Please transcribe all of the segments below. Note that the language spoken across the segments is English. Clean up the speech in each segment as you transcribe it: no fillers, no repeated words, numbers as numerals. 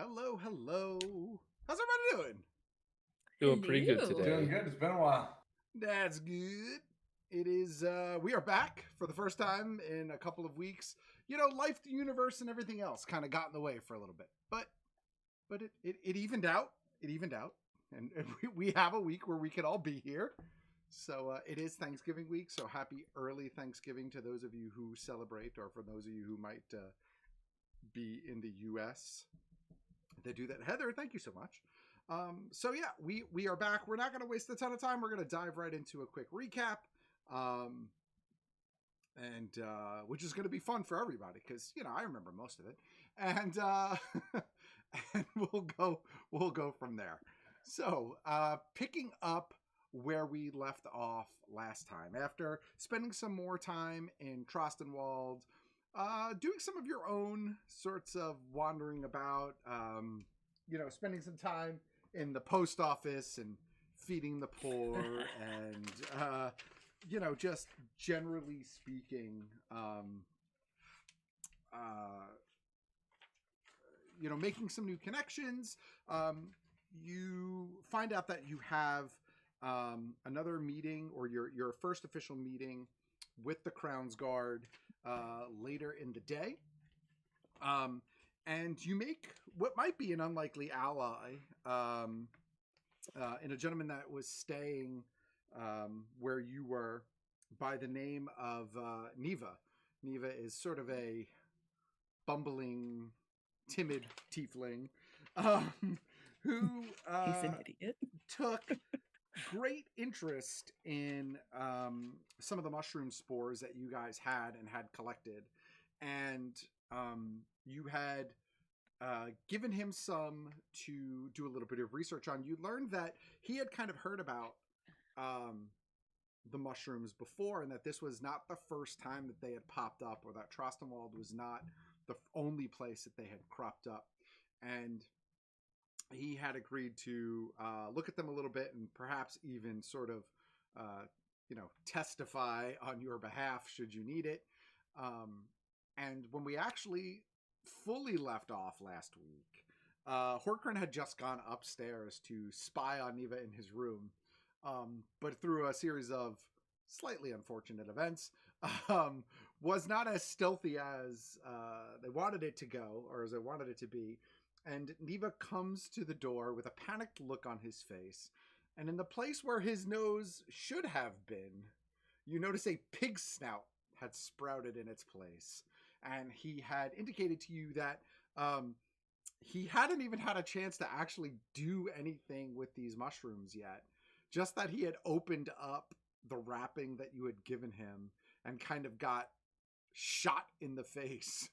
Hello, hello. How's everybody doing? Doing pretty good Hello. today. Doing good. It's been a while. That's good. It is, we are back for the first time in a couple of weeks. You know, life, the universe, and everything else kind of got in the way for a little bit. But it evened out. It evened out. And we have a week where we can all be here. So it is Thanksgiving week. So happy early Thanksgiving to those of you who celebrate, or for those of you who might be in the U.S. They do that. Heather, thank you so much. So yeah, we are back. We're not going to waste a ton of time. We're going to dive right into a quick recap, and which is going to be fun for everybody because I remember most of it, and and we'll go from there. So picking up where we left off last time, after spending some more time in Trostenwald, doing some of your own sorts of wandering about, spending some time in the post office and feeding the poor and, just generally speaking, making some new connections. You find out that you have another meeting, or your first official meeting with the Crown's Guard later in the day. And you make what might be an unlikely ally in a gentleman that was staying where you were, by the name of Neva. Neva is sort of a bumbling, timid tiefling who He's an idiot. took great interest in some of the mushroom spores that you guys had collected, and you had given him some to do a little bit of research on. You learned that he had kind of heard about the mushrooms before, and that this was not the first time that they had popped up, or that Trostenwald was not the only place that they had cropped up. And he had agreed to look at them a little bit and perhaps even sort of, testify on your behalf should you need it. And when we actually fully left off last week, Horkran had just gone upstairs to spy on Neva in his room. But through a series of slightly unfortunate events, was not as stealthy as they wanted it to go, or as they wanted it to be. And Neva comes to the door with a panicked look on his face. And in the place where his nose should have been, you notice a pig's snout had sprouted in its place. And he had indicated to you that he hadn't even had a chance to actually do anything with these mushrooms yet. Just that he had opened up the wrapping that you had given him and kind of got shot in the face.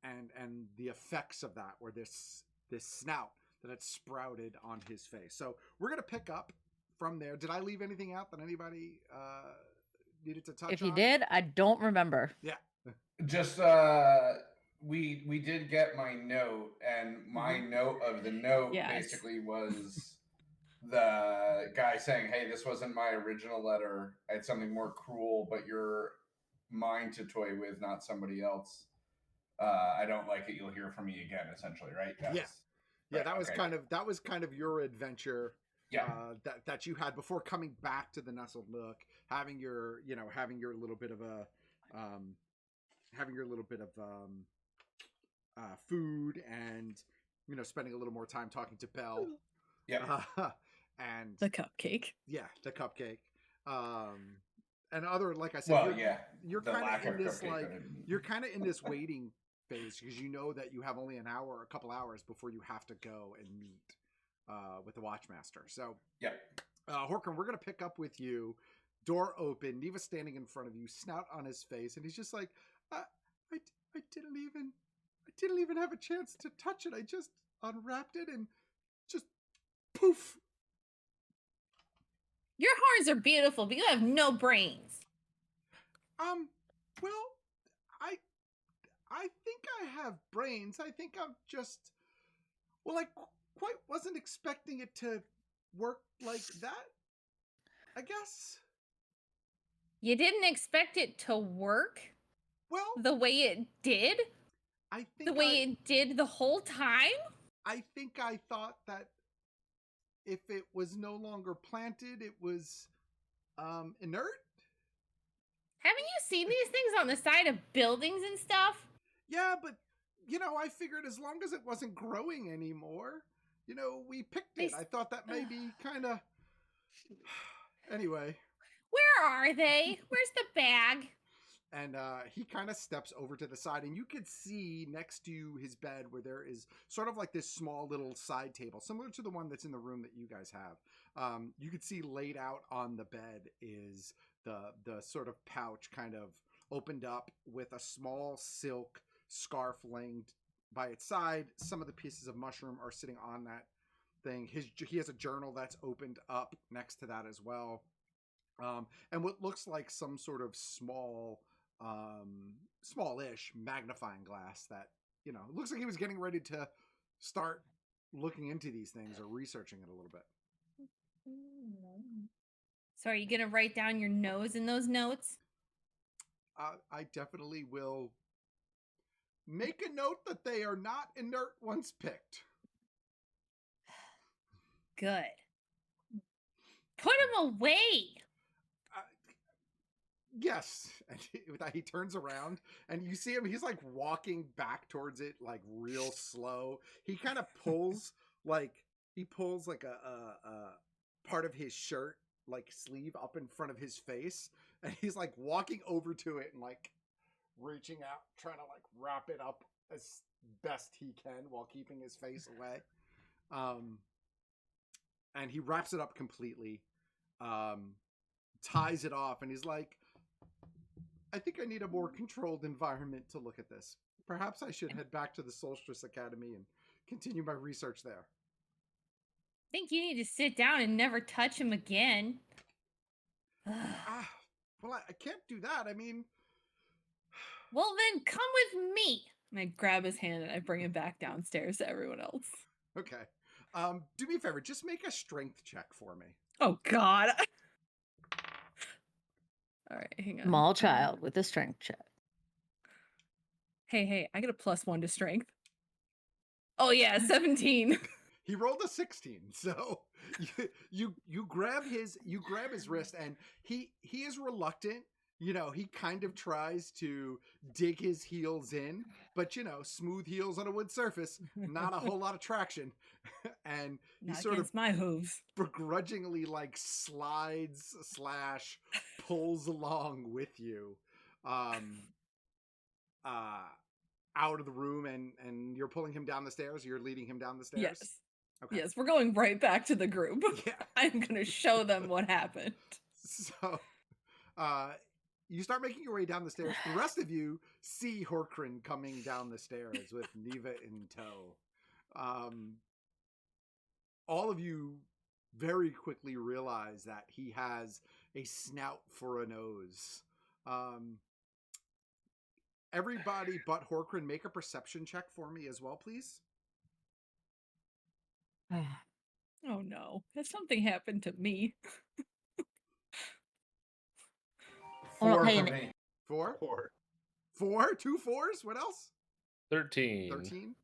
And the effects of that were this snout that had sprouted on his face. So we're going to pick up from there. Did I leave anything out that anybody needed to touch on? If you did, I don't remember. Yeah. Just we did get my note, and my note of the note basically was the guy saying, "Hey, this wasn't my original letter. I had something more cruel, but you're mine to toy with, not somebody else. I don't like it. You'll hear from me again." Essentially, right? Yeah. That was kind of your adventure. Yeah. That you had before coming back to the Nestled Nook, having your little bit of food, and spending a little more time talking to Belle. Yeah. And the cupcake. Yeah, the cupcake. And other, like I said, you're kind of in this in this waiting phase, because you know that you have only a couple hours before you have to go and meet with the Watchmaster. So Horkran, we're gonna pick up with you. Door open, Neva standing in front of you, snout on his face, and he's just like, I didn't even have a chance to touch it. I just unwrapped it and just poof. Your horns are beautiful, but you have no brains. Well, I think I have brains. I think I'm just, I quite wasn't expecting it to work like that, I guess. You didn't expect it to work? Well, the way it did? I think the way it did the whole time? I think I thought that if it was no longer planted, it was inert. Haven't you seen these things on the side of buildings and stuff? Yeah, but I figured as long as it wasn't growing anymore, we picked it. I thought that maybe kind of. Anyway. Where are they? Where's the bag? And he kind of steps over to the side, and you could see next to his bed where there is sort of like this small little side table, similar to the one that's in the room that you guys have. You could see laid out on the bed is the sort of pouch kind of opened up with a small silk scarf laying by its side. Some of the pieces of mushroom are sitting on that thing. He has a journal that's opened up next to that as well. And what looks like some sort of smallish magnifying glass that, it looks like he was getting ready to start looking into these things or researching it a little bit. So are you going to write down your nose in those notes? I definitely will make a note that they are not inert once picked. Good. Put them away. Yes. And he turns around and you see him. He's like walking back towards it, like real slow. He kind of pulls like a part of his shirt, like sleeve up in front of his face. And he's like walking over to it and like reaching out, trying to like wrap it up as best he can while keeping his face away. And he wraps it up completely, ties it off, and he's like, I think I need a more controlled environment to look at this. Perhaps I should head back to the Solstice Academy and continue my research there. I think you need to sit down and never touch him again. Well, I can't do that. I mean... Well, then come with me. And I grab his hand and I bring him back downstairs to everyone else. Okay. Do me a favor. Just make a strength check for me. Oh, God. All right, hang on. Small child with a strength check. Hey, I get a +1 to strength. Oh, yeah, 17. He rolled a 16, so you grab his wrist, and he is reluctant. He kind of tries to dig his heels in, but smooth heels on a wood surface, not a whole lot of traction. And he Not sort of my hooves begrudgingly like slides / pulls along with you out of the room, and you're pulling him down the stairs. You're leading him down the stairs. Yes. Okay. Yes, we're going right back to the group. Yeah. I'm going to show them what happened. So, you start making your way down the stairs. The rest of you see Horkran coming down the stairs with Neva in tow. All of you very quickly realize that he has a snout for a nose. Everybody but Horkran, make a perception check for me as well, please. Oh no, has something happened to me? 4 hey, for me. 4? 4. 2 4s? What else? 13. 13?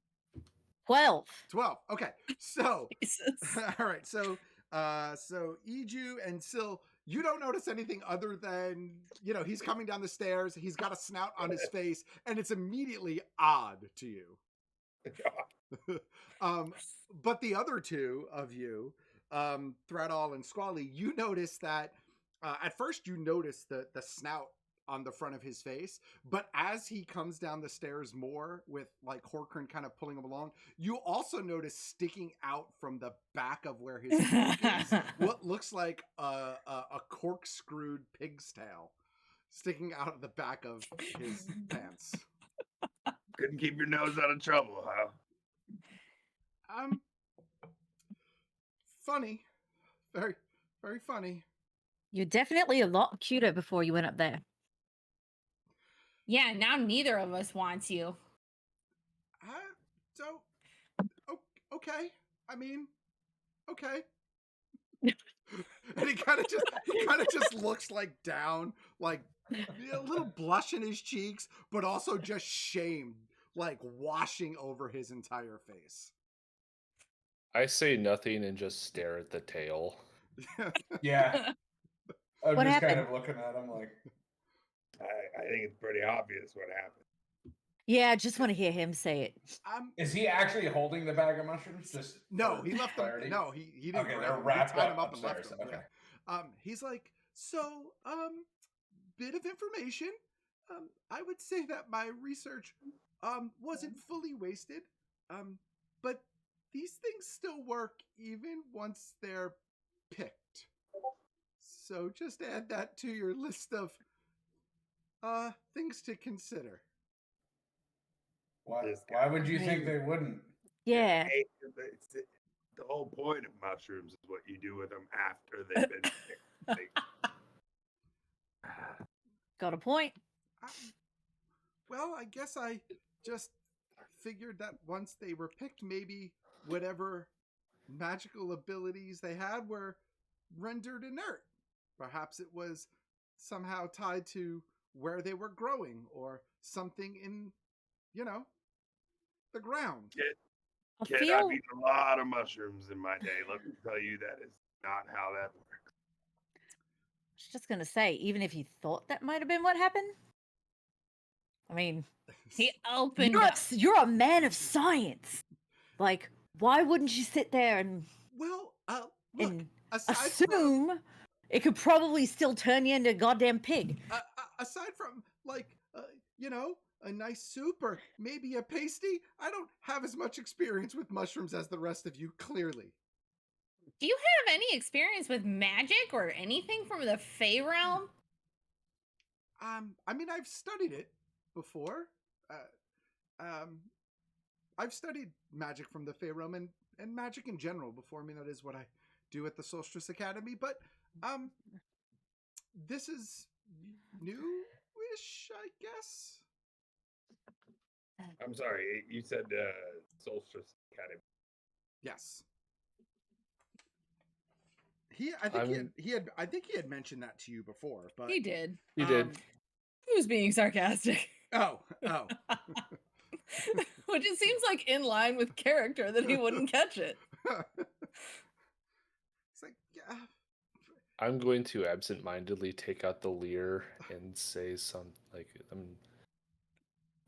12. 12. Okay. So, Jesus. all right. So Iju and Sil, you don't notice anything other than, he's coming down the stairs. He's got a snout on his face, and it's immediately odd to you. But the other two of you, Threadall and Squally, you notice that at first you notice the snout on the front of his face, but as he comes down the stairs more with like Horkran kind of pulling him along, you also notice sticking out from the back of where his neck is what looks like a corkscrewed pig's tail sticking out of the back of his pants. Couldn't keep your nose out of trouble, huh? Funny. Very, very funny. You're definitely a lot cuter before you went up there. Yeah, now neither of us wants you. Okay. I mean, okay. And he kind of just looks like down, like a little blush in his cheeks, but also just shame, like washing over his entire face. I say nothing and just stare at the tail. Yeah. I'm What just happened? kind of looking at him like, I think it's pretty obvious what happened. Yeah, I just want to hear him say it. is he actually holding the bag of mushrooms? Just No, for he left them. clarity? No, he didn't. Okay, grab they're them. wrapped He tied up them up and left upstairs. them. Okay. Yeah. He's like, so, bit of information. I would say that my research, wasn't fully wasted. But these things still work even once they're picked. So just add that to your list of, things to consider. Why would you think they wouldn't? Yeah. Hey, the whole point of mushrooms is what you do with them after they've been picked. Got a point. Well, I guess I just figured that once they were picked, maybe whatever magical abilities they had were rendered inert. Perhaps it was somehow tied to where they were growing or something in, the ground. I Kid, feel I've eaten a lot of mushrooms in my day. Let me tell you, that is not how that works. I was just gonna say, even if you thought that might have been what happened, I mean, He opened up. you're a man of science. Like, why wouldn't you sit there and Well, look, and aside from, assume it could probably still turn you into a goddamn pig? aside from like, a nice soup or maybe a pasty, I don't have as much experience with mushrooms as the rest of you, clearly. Do you have any experience with magic or anything from the Fey realm? I mean, I've studied it before. I've studied magic from the Fey realm and magic in general before. I mean, that is what I do at the Solstice Academy. But this is newish, I guess. I'm sorry, you said Solstice Academy. Yes. I think he had mentioned that to you before, but He did. He did. He was being sarcastic. Oh. Which it seems like in line with character that he wouldn't catch it. It's like, yeah. I'm going to absentmindedly take out the lyre and say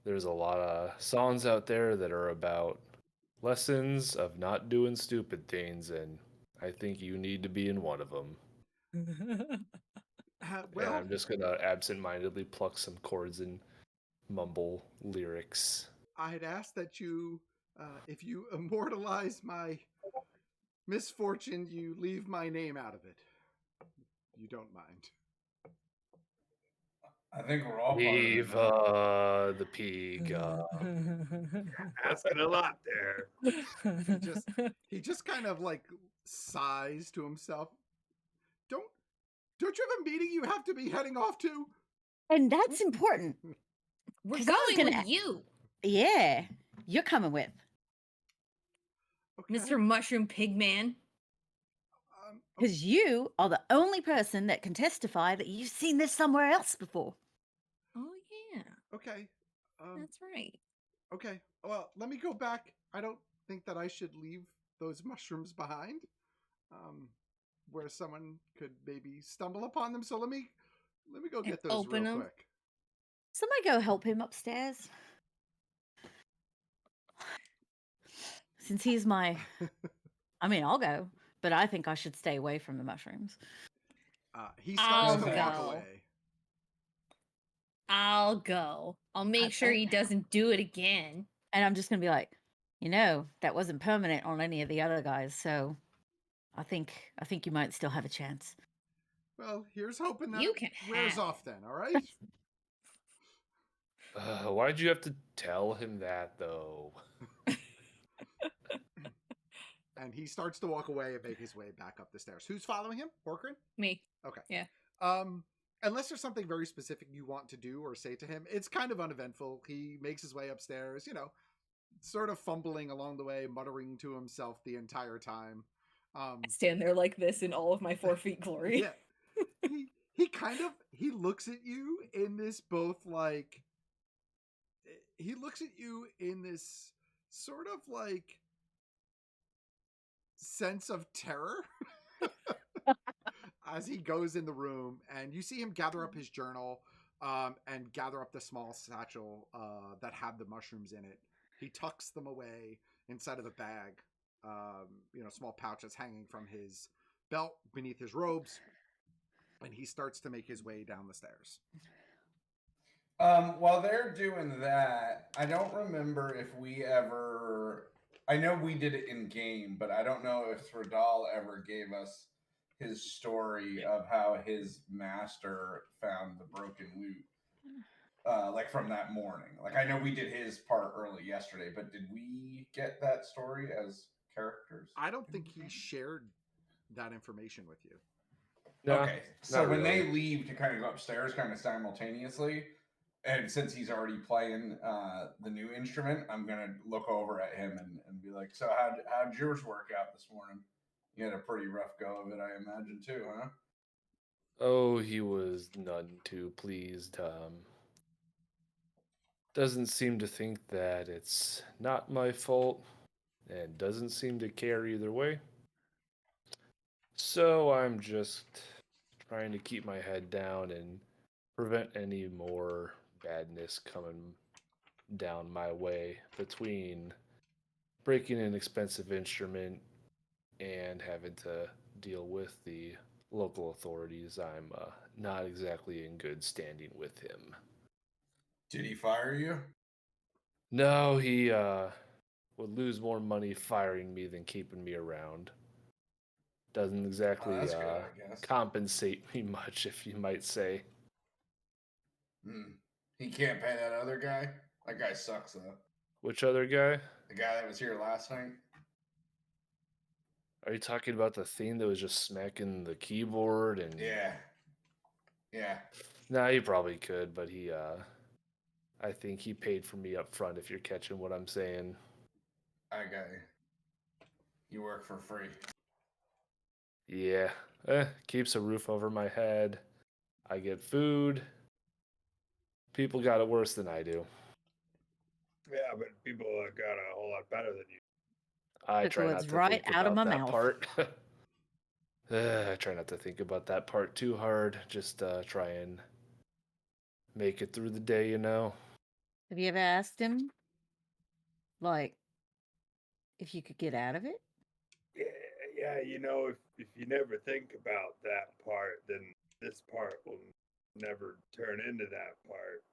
there's a lot of songs out there that are about lessons of not doing stupid things, and I think you need to be in one of them. And Well, I'm just gonna absentmindedly pluck some chords and mumble lyrics. I'd ask that you, if you immortalize my misfortune, you leave my name out of it. You don't mind. I think we're all Viva the Piga. Asking a lot there. He just kind of like sighs to himself. Don't you have a meeting you have to be heading off to? And that's important. We're 'Cause I was going gonna with you, Yeah, you're coming with. Okay. Mr. Mushroom Pigman. Okay. Because you are the only person that can testify that you've seen this somewhere else before. Oh yeah, Okay. that's right. Okay. Well, let me go back. I don't think that I should leave those mushrooms behind, where someone could maybe stumble upon them. So let me go get those open real 'em. quick. Somebody go help him upstairs. Since he's my... I mean, I'll go, but I think I should stay away from the mushrooms. He starts I'll to walk go. away. I'll go. I'll make sure he doesn't do it again. And I'm just going to be like, that wasn't permanent on any of the other guys, so I think you might still have a chance. Well, here's hoping that You can wears have off then, all right? Why'd you have to tell him that, though? And he starts to walk away and make his way back up the stairs. Who's following him? Horkran? Me. Okay. Yeah. Unless there's something very specific you want to do or say to him, it's kind of uneventful. He makes his way upstairs, sort of fumbling along the way, muttering to himself the entire time. I stand there like this in all of my 4 feet glory. Yeah. He looks at you in this both like he looks at you in this sort of like sense of terror as he goes in the room, and you see him gather up his journal and gather up the small satchel that had the mushrooms in it. He tucks them away inside of a bag, small pouches hanging from his belt beneath his robes, and he starts to make his way down the stairs. While they're doing that, I don't remember if we ever. I know we did it in game, but I don't know if Thradal ever gave us his story of how his master found the broken loot, like from that morning. Like I know we did his part early yesterday, but did we get that story as characters? I don't think he shared that information with you. No, okay, so when really. they leave to kind of go upstairs, kind of simultaneously, and since he's already playing the new instrument, I'm gonna look over at him and be like, "So how'd yours work out this morning? You had a pretty rough go of it, I imagine, too, huh?" Oh, he was none too pleased. Doesn't seem to think that it's not my fault, and doesn't seem to care either way. So I'm just trying to keep my head down and prevent any more badness coming down my way between breaking an expensive instrument and having to deal with the local authorities. I'm not exactly in good standing with him. Did he fire you? No, he would lose more money firing me than keeping me around. Doesn't exactly That's good, I guess. compensate me much, if you might say. He can't pay that other guy? That guy sucks, though. Which other guy? The guy that was here last night? Are you talking about the thing that was just smacking the keyboard and Yeah. Yeah. Nah, he probably could, but he I think he paid for me up front, if you're catching what I'm saying. I got you. You work for free. Yeah. Keeps a roof over my head. I get food. People got it worse than I do. Yeah, but people got a whole lot better than you. I Took the try not words to right think out of about my that mouth. part. I try not to think about that part too hard. Just try and make it through the day, you know? Have you ever asked him, like, if you could get out of it? Yeah, you know, if you never think about that part, then this part will never turn into that part.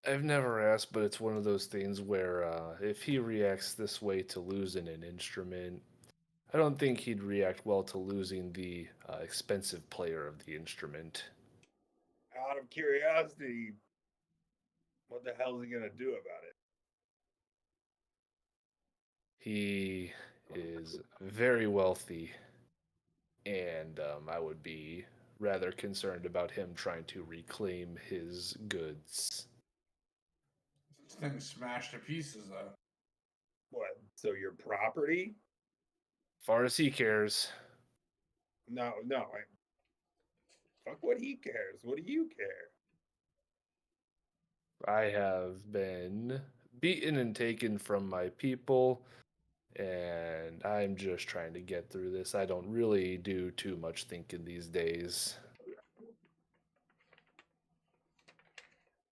I've never asked, but it's one of those things where if he reacts this way to losing an instrument, I don't think he'd react well to losing the expensive player of the instrument. Out of curiosity, what the hell is he gonna do about it? He is very wealthy, and I would be rather concerned about him trying to reclaim his goods. This thing's smashed to pieces, though. What? So your property? Far as he cares. No. Fuck what he cares. What do you care? I have been beaten and taken from my people, and I'm just trying to get through this. I don't really do too much thinking these days.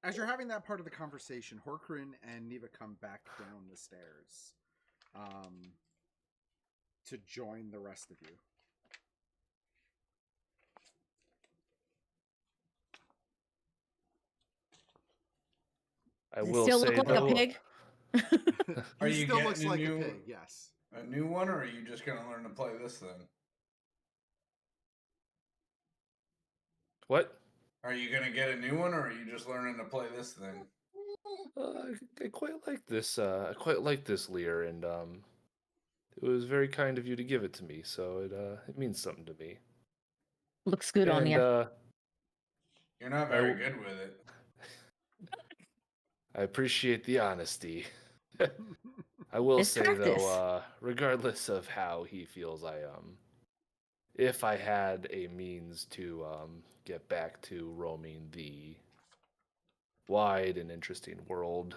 As you're having that part of the conversation, Horkrin and Neva come back down the stairs to join the rest of you. I Does he will still say look like though, a pig? Are He you still getting looks a like new- a pig, yes. A new one, or are you just going to learn to play this then? what? Are you going to get a new one, or are you just learning to play this thing? I quite like this. I quite like this Lear, and it was very kind of you to give it to me. So it means something to me. Looks good on And you. You're not very good with it. I appreciate the honesty. I will It's say practice. though, regardless of how he feels, if I had a means to get back to roaming the wide and interesting world,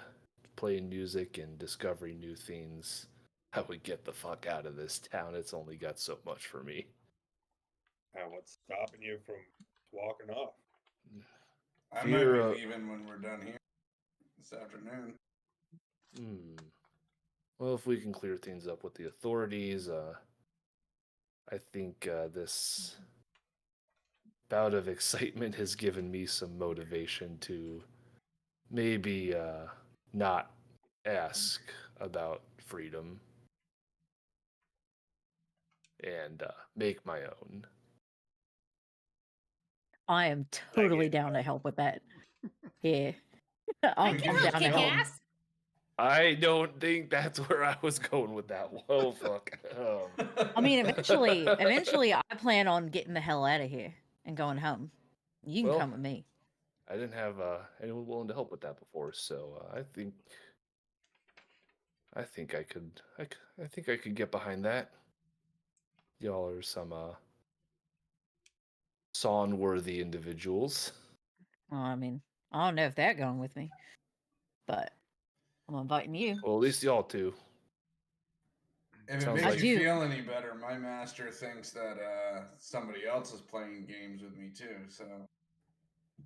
playing music and discovering new things, I would get the fuck out of this town. It's only got so much for me. And what's stopping you from walking off? I might be leaving when we're done here this afternoon. Well, if we can clear things up with the authorities, I think this bout of excitement has given me some motivation to maybe not ask about freedom and make my own. I am totally down to help with that. Yeah. I I'm can down help to kick help. ass. I don't think that's where I was going with that. Whoa, fuck. I mean, eventually, I plan on getting the hell out of here and going home. You can Well, come with me. I didn't have anyone willing to help with that before, so I think I could get behind that. Y'all are some Sawn-worthy individuals. Well, I mean, I don't know if they're going with me, but I'm inviting you. Well, at least y'all two. If it Sounds makes like- you feel any better, my master thinks that somebody else is playing games with me too, so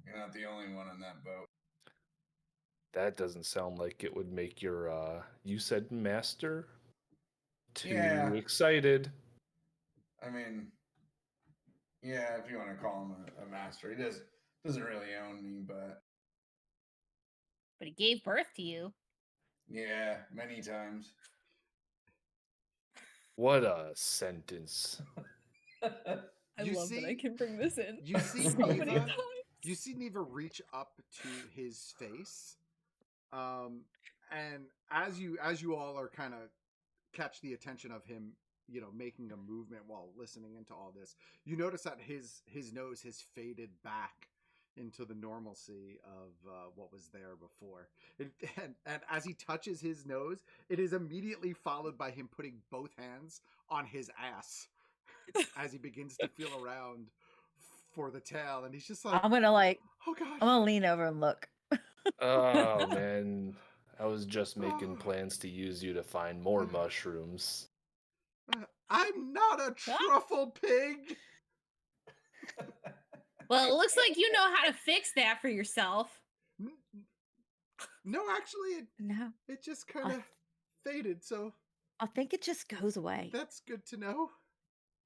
you're not the only one in that boat. That doesn't sound like it would make your you said master too excited. I mean, yeah, if you want to call him a master, he doesn't really own me, but But he gave birth to you. yeah, many times. What a sentence. I You love that I see- can bring this in. You see so many Neva. times. You see Neva reach up to his face, and as you all are kind of catch the attention of him, making a movement while listening into all this, you notice that his nose has faded back into the normalcy of what was there before. And as he touches his nose, it is immediately followed by him putting both hands on his ass as he begins to feel around for the tail. And he's just like, I'm gonna oh gosh. I'm gonna lean over and look. Oh man, I was just making plans to use you to find more mushrooms. I'm not a truffle pig. Well, it looks like you know how to fix that for yourself. No, actually, No, it just kind of faded, so I think it just goes away. that's good to know.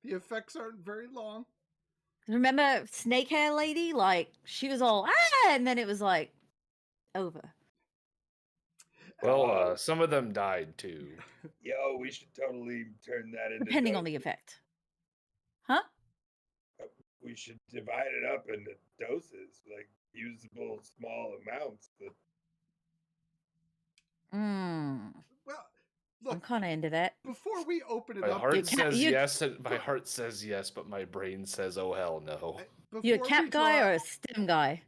The effects aren't very long. Remember Snake Hair Lady? Like, she was all, ah, and then it was like, over. Well, some of them died too. Yo, we should totally turn that into Depending on the doses. effect. Huh? We should divide it up into doses, like usable small amounts. But Well, I'm look, kind of into that. before we open it My up, heart says yes, and my heart says yes, but my brain says, "Oh hell no." You a before cap we guy draw- or a stem guy?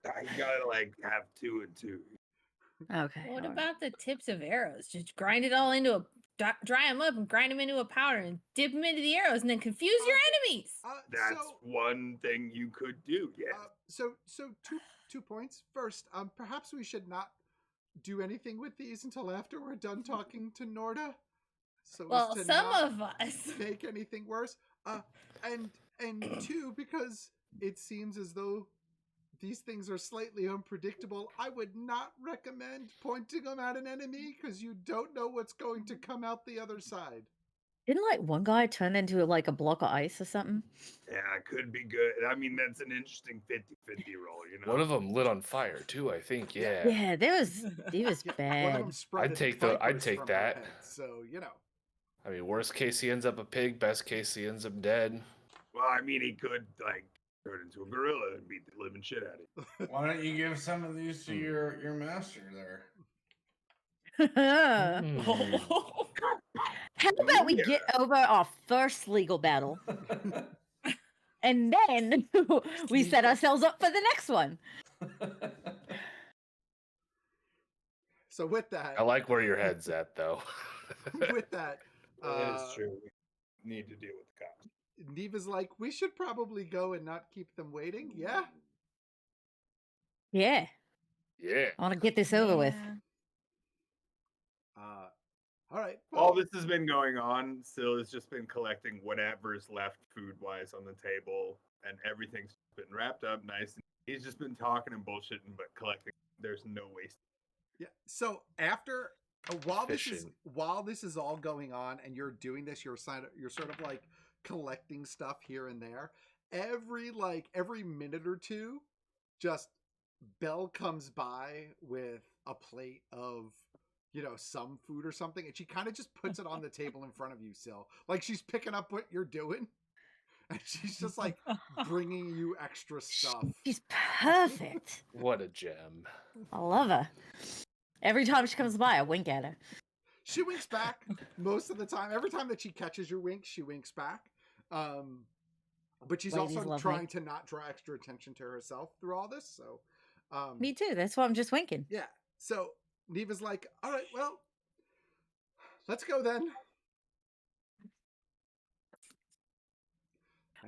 I gotta have 2 and 2. Okay. What all right. about the tips of arrows? Just grind it all into a dry them up and grind them into a powder and dip them into the arrows and then confuse your enemies. That's one thing you could do. Yeah. So two points. First, perhaps we should not do anything with these until after we're done talking to Norda. So Well, as to some not of us. make anything worse. And two, because it seems as though these things are slightly unpredictable, I would not recommend pointing them at an enemy because you don't know what's going to come out the other side. Didn't like one guy turn into like a block of ice or something? Yeah, it could be good. I mean, that's an interesting 50-50 roll, you know? One of them lit on fire too, I think. Yeah. Yeah, he was One of bad. them spread I'd take from her that. head, so I mean, worst case he ends up a pig. Best case he ends up dead. Well, I mean, he could turn into a gorilla and beat the living shit out of you. Why don't you give some of these to your master there? How about we get over our first legal battle and then we set ourselves up for the next one? So with that, I like where your head's at, though. with that, That is true. We need to deal with the cops. Neva's like, we should probably go and not keep them waiting. Yeah. Yeah. Yeah. I want to get this over with. Yeah. All right. All this has been going on. Syl has just been collecting whatever's left food-wise on the table, and everything's been wrapped up nice. He's just been talking and bullshitting, but collecting. There's no waste. Yeah. So after while Efficient. this is all going on, and you're doing this, you're sort of like collecting stuff here and there. Every minute or two, just Belle comes by with a plate of some food or something, and she kind of just puts it on the table in front of you, Sil. Like she's picking up what you're doing, and she's just like bringing you extra stuff. She's perfect. What a gem. I love her. Every time she comes by, I wink at her. She winks back most of the time. Every time that she catches your wink, she winks back. But she's Ladies also love trying me. to not draw extra attention to herself through all this. So, Me too. That's why I'm just winking. yeah. So Neva's like, all right, well, let's go then.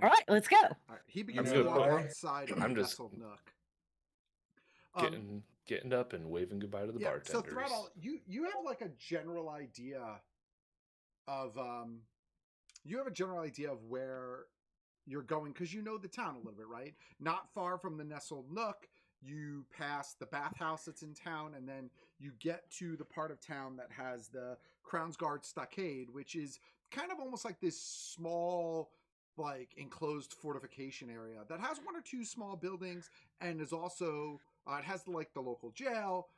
All right, let's go. All right, he begins to walk outside of the nestled nook. Getting up and waving goodbye to the bartenders. So throughout all, you have like a general idea of where you're going, because you know the town a little bit, right? Not far from the nestled nook, you pass the bathhouse that's in town, and then you get to the part of town that has the Crown's Guard stockade, which is kind of almost like this small, like enclosed fortification area that has one or two small buildings, and is also it has the local jail.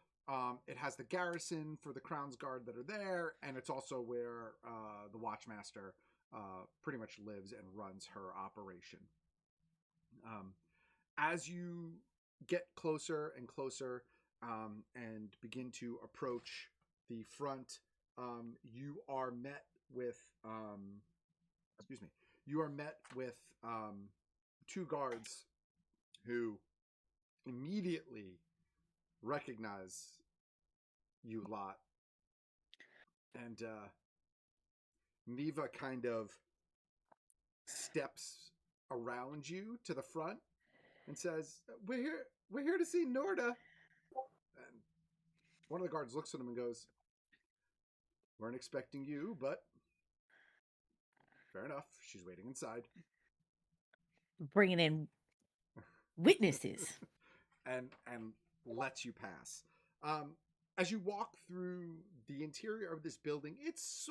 It has the garrison for the Crown's Guard that are there, and it's also where the Watchmaster pretty much lives and runs her operation. As you get closer and closer and begin to approach the front, you are met with two guards who immediately recognize you lot, and Neva kind of steps around you to the front and says, we're here to see Norda. And one of the guards looks at him and goes, weren't expecting you, but fair enough. She's waiting inside. Bringing in witnesses. and lets you pass. As you walk through the interior of this building, it's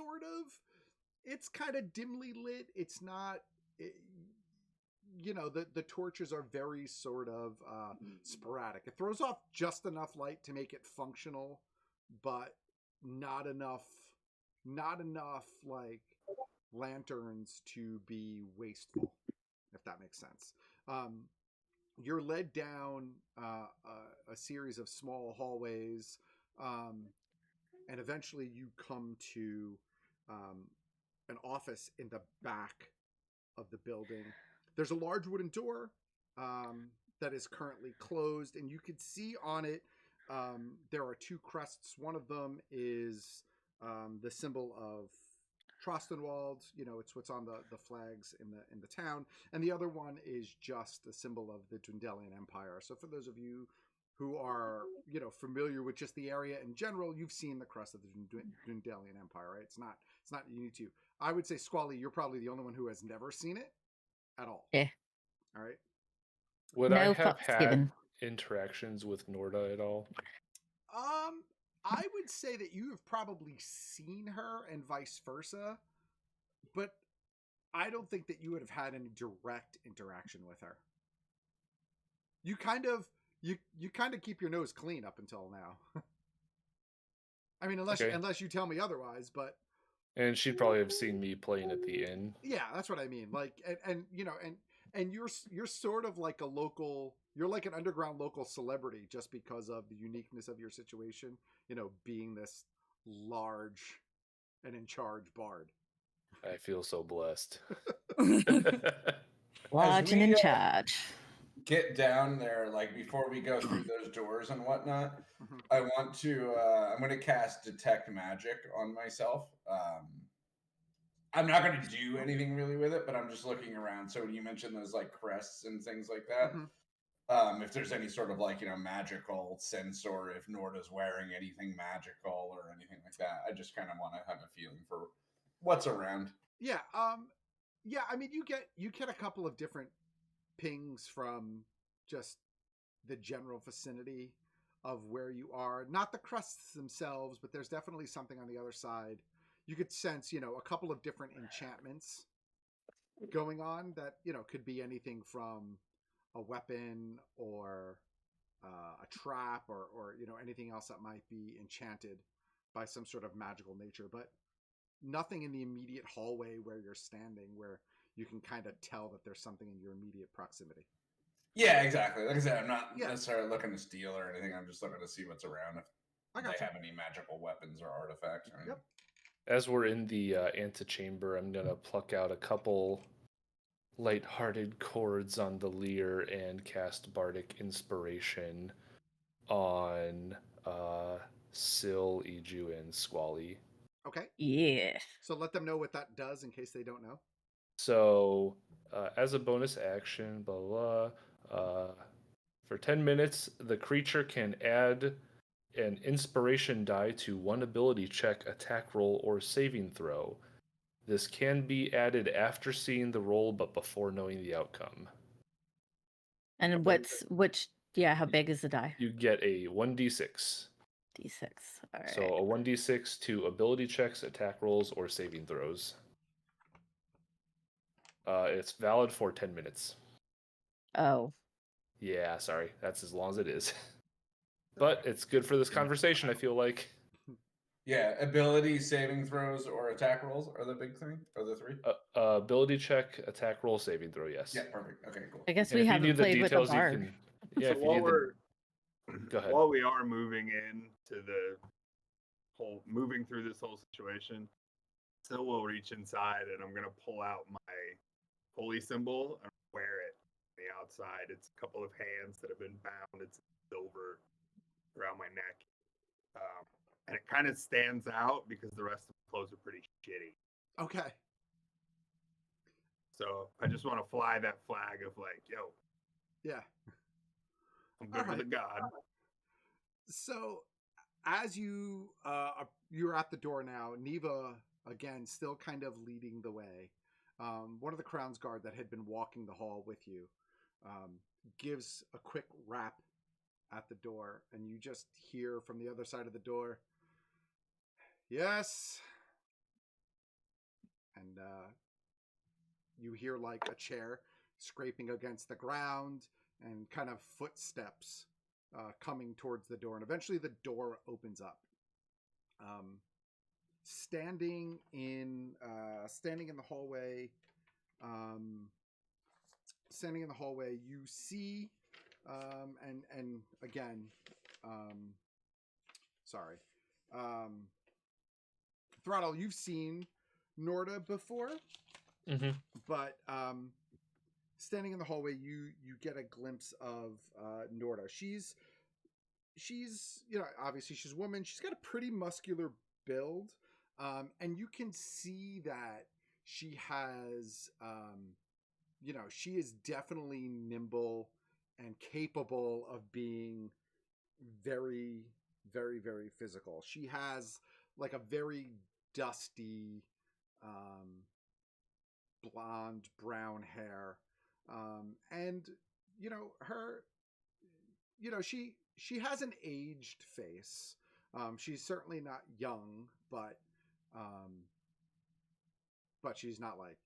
kind of dimly lit. It's not, the torches are very sort of sporadic. It throws off just enough light to make it functional, but not enough like lanterns to be wasteful, if that makes sense. You're led down a series of small hallways, and eventually you come to an office in the back of the building. There's a large wooden door that is currently closed, and you can see on it there are two crests. One of them is the symbol of Trostenwald, it's what's on the flags in the town, and the other one is just the symbol of the Dwendalian Empire. So for those of you who are familiar with just the area in general, you've seen the crest of the Dwendalian Empire, right? It's not unique to you. I would say, Squally, you're probably the only one who has never seen it at all. Yeah. All right. Would No I have fucks had given. interactions with Norda at all? I would say that you have probably seen her and vice versa, but I don't think that you would have had any direct interaction with her. You kind of keep your nose clean up until now. I mean, unless you tell me otherwise, but. And she'd probably have seen me playing at the inn. Yeah, that's what I mean. Like, and you're sort of like a local. You're like an underground local celebrity just because of the uniqueness of your situation. Being this large and in charge bard. I feel so blessed. Large and in charge. Get down there, like before we go through those doors and whatnot. I want to. I'm going to cast Detect Magic on myself. I'm not going to do anything really with it, but I'm just looking around. So when you mentioned those like crests and things like that, if there's any sort of like, magical sense, or if Norda's wearing anything magical or anything like that. I just kind of want to have a feeling for what's around. Yeah. Yeah. I mean, you get a couple of different pings from just the general vicinity of where you are. Not the crusts themselves, but there's definitely something on the other side. You could sense, a couple of different enchantments going on that, could be anything from a weapon or a trap or anything else that might be enchanted by some sort of magical nature, but nothing in the immediate hallway where you're standing where you can kind of tell that there's something in your immediate proximity. Yeah, exactly. Like I said, I'm not necessarily looking to steal or anything. I'm just looking to see what's around, if they have any magical weapons or artifacts. Or Yep. As we're in the antechamber, I'm going to pluck out a couple light-hearted chords on the lyre and cast Bardic Inspiration on Syl, Iju, and Squally. Okay. Yeah. So let them know what that does in case they don't know. So, as a bonus action, blah, blah, for 10 minutes, the creature can add an inspiration die to one ability check, attack roll, or saving throw. This can be added after seeing the roll, but before knowing the outcome. And how big is the die? You get a 1d6. D6. All right. So a 1d6 to ability checks, attack rolls, or saving throws. It's valid for 10 minutes. Oh. Yeah, sorry. That's as long as it is. But it's good for this conversation, I feel like. Yeah, ability, saving throws, or attack rolls are the big thing? Are the three? Ability check, attack roll, saving throw, yes. Yeah, perfect. Okay, cool. I guess And we if you need haven't the played with a details, you bard. can. Yeah, So if you need the. Go ahead. While we are moving to the whole, moving through this whole situation, Syl will reach inside and I'm gonna pull out my holy symbol and wear it on the outside. It's a couple of hands that have been bound. It's silver around my neck, and it kind of stands out because the rest of the clothes are pretty shitty. Okay. So I just want to fly that flag of like, yo, Yeah. I'm good with a god. So as you're at the door now, Neva, again, still kind of leading the way. One of the Crown's Guard that had been walking the hall with you gives a quick rap at the door, and you just hear from the other side of the door, yes. And you hear like a chair scraping against the ground and kind of footsteps coming towards the door, and eventually the door opens up. Standing in the hallway, you see, and again, sorry, Throttle, you've seen Norda before, but standing in the hallway, you get a glimpse of Norda. She's obviously she's a woman. She's got a pretty muscular build, and you can see that she has she is definitely nimble and capable of being very, very, very physical. She has like a very dusty blonde brown hair, and her she has an aged face. She's certainly not young, but she's not like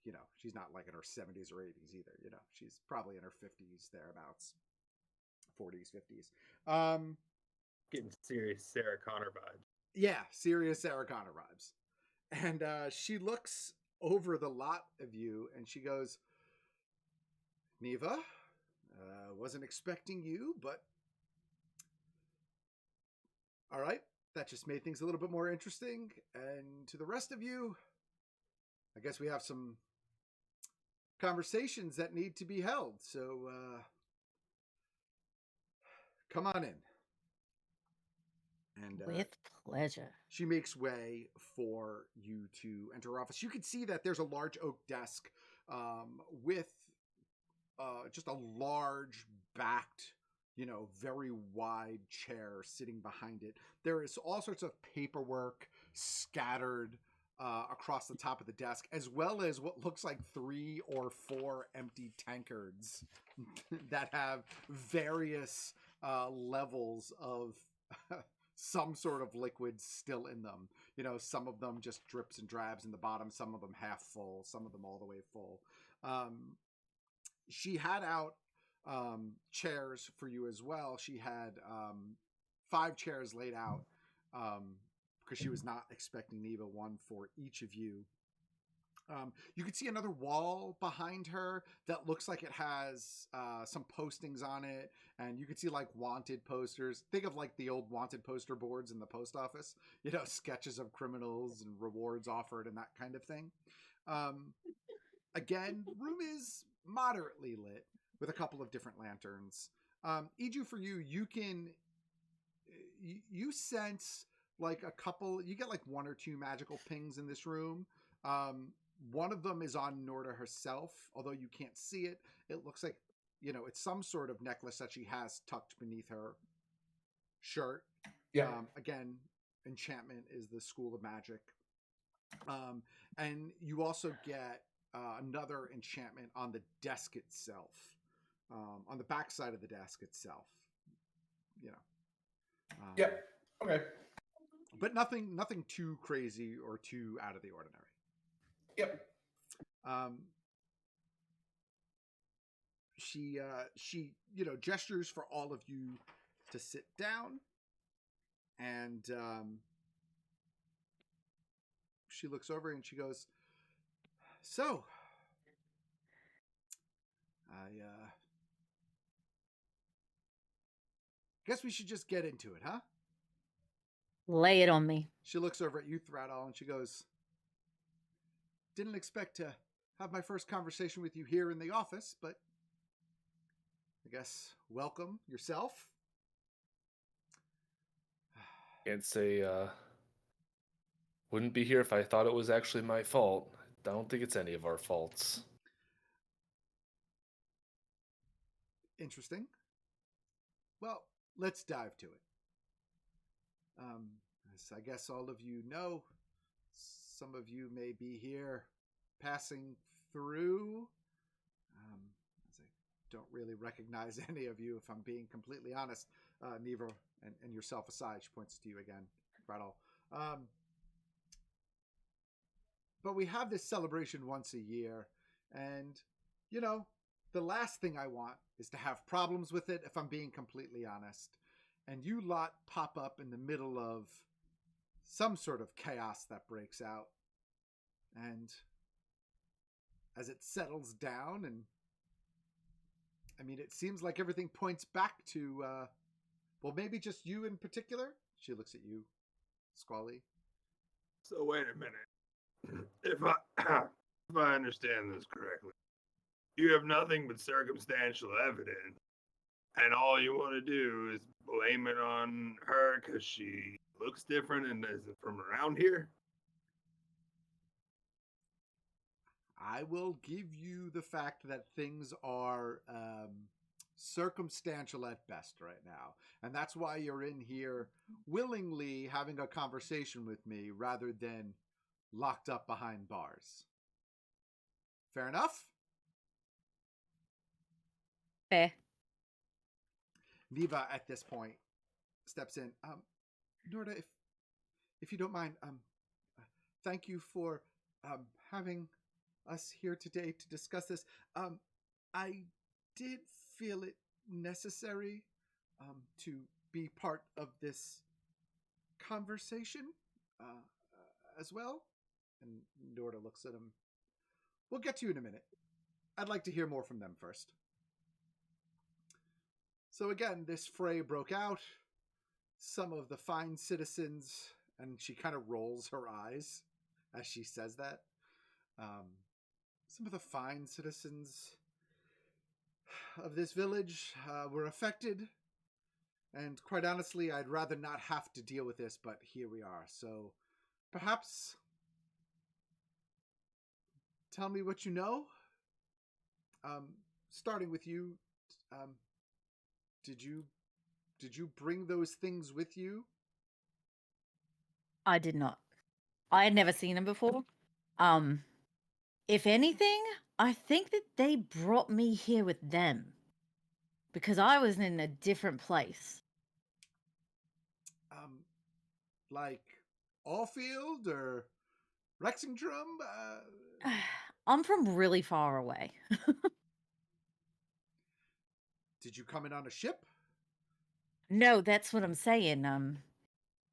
she's not like in her 70s or 80s either. She's probably in her 50s thereabouts, 40s, 50s. Getting serious Sarah Connor vibes. Yeah, serious Sarah Connor vibes. And she looks over the lot of you and she goes, Neva, wasn't expecting you, but all right, that just made things a little bit more interesting. And to the rest of you, I guess we have some conversations that need to be held. So come on in. And with pleasure. She makes way for you to enter her office. You can see that there's a large oak desk with just a large backed, very wide chair sitting behind it. There is all sorts of paperwork scattered across the top of the desk, as well as what looks like 3 or 4 empty tankards that have various levels of some sort of liquid still in them. Some of them just drips and drabs in the bottom, some of them half full, some of them all the way full. She had out chairs for you as well. She had 5 chairs laid out because she was not expecting Neva, one for each of you. You can see another wall behind her that looks like it has some postings on it, and you can see like wanted posters. Think of like the old wanted poster boards in the post office, sketches of criminals and rewards offered and that kind of thing. Again, room is moderately lit with a couple of different lanterns. Iju, for you, you sense like a couple, you get like 1 or 2 magical pings in this room. One of them is on Norda herself, although you can't see it. It looks like, it's some sort of necklace that she has tucked beneath her shirt. Yeah. Again, enchantment is the school of magic. And you also get another enchantment on the desk itself, on the back side of the desk itself. Yep. Okay. But nothing too crazy or too out of the ordinary. Yep. She gestures for all of you to sit down, and she looks over and she goes, "So, I guess we should just get into it, huh?" Lay it on me. She looks over at you, Thradal, and she goes, "Didn't expect to have my first conversation with you here in the office, but I guess welcome yourself." Can't say wouldn't be here if I thought it was actually my fault. I don't think it's any of our faults. Interesting. Well, let's dive to it. As I guess all of you know, some of you may be here passing through. As I don't really recognize any of you, if I'm being completely honest. Neva and yourself aside, she points to you again, Rattle. But we have this celebration once a year, and, the last thing I want is to have problems with it, if I'm being completely honest. And you lot pop up in the middle of some sort of chaos that breaks out. And as it settles down, and it seems like everything points back to, maybe just you in particular. She looks at you, Squally. So wait a minute. If I understand this correctly, you have nothing but circumstantial evidence, and all you want to do is blame it on her because she looks different and isn't from around here? I will give you the fact that things are circumstantial at best right now. And that's why you're in here willingly having a conversation with me rather than locked up behind bars. Fair enough? Fair. Neva, at this point, steps in. Norda, if you don't mind, thank you for having us here today to discuss this. I did feel it necessary to be part of this conversation as well. And Norda looks at him. We'll get to you in a minute. I'd like to hear more from them first. So again, this fray broke out. Some of the fine citizens, and she kind of rolls her eyes as she says that. Some of the fine citizens of this village were affected. And quite honestly, I'd rather not have to deal with this, but here we are. So perhaps tell me what you know. Starting with you, Did you bring those things with you? I did not. I had never seen them before. If anything, I think that they brought me here with them because I was in a different place. Like Allfield or Rexingdrum? I'm from really far away. Did you come in on a ship? No, that's what I'm saying.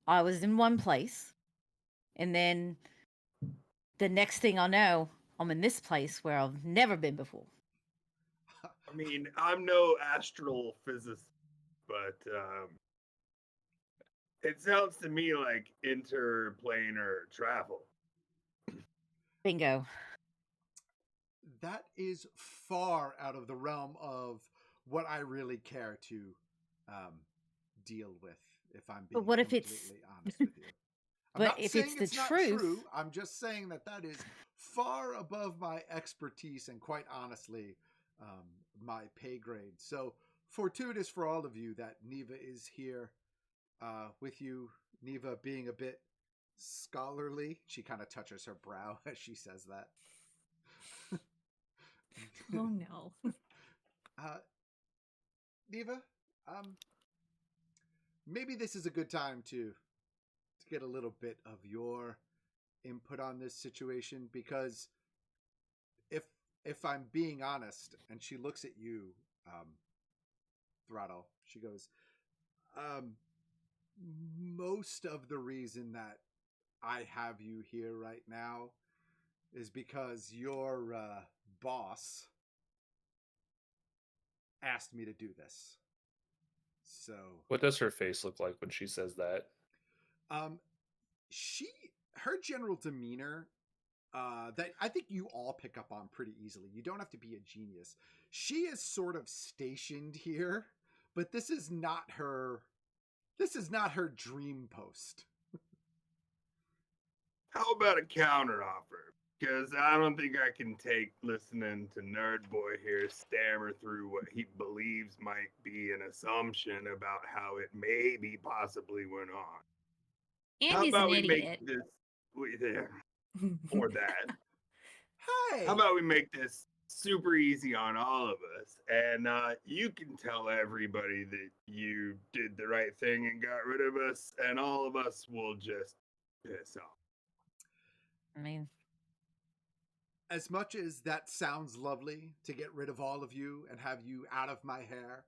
I was in one place, and then the next thing I know, I'm in this place where I've never been before. I mean, I'm no astral physicist, but it sounds to me like interplanar travel. Bingo. That is far out of the realm of what I really care to deal with, if I'm being But what if completely it's honest with you. I'm But not if saying it's the it's not truth- true. I'm just saying that is far above my expertise and, quite honestly, my pay grade. So fortuitous for all of you that Neva is here with you. Neva being a bit scholarly. She kind of touches her brow as she says that. Oh no. Neva, maybe this is a good time to get a little bit of your input on this situation, because if I'm being honest, and she looks at you, Throttle, she goes, most of the reason that I have you here right now is because your boss asked me to do this. So what does her face look like when she says that? Her general demeanor, that I think you all pick up on pretty easily. You don't have to be a genius. She is sort of stationed here, but this is not her dream post. How about a counter offer? Because I don't think I can take listening to Nerd Boy here stammer through what he believes might be an assumption about how it maybe possibly went on. Andy's How about an we idiot. make this or that? Hey, How about we make this super easy on all of us, and you can tell everybody that you did the right thing and got rid of us, and all of us will just piss off. I mean, as much as that sounds lovely to get rid of all of you and have you out of my hair,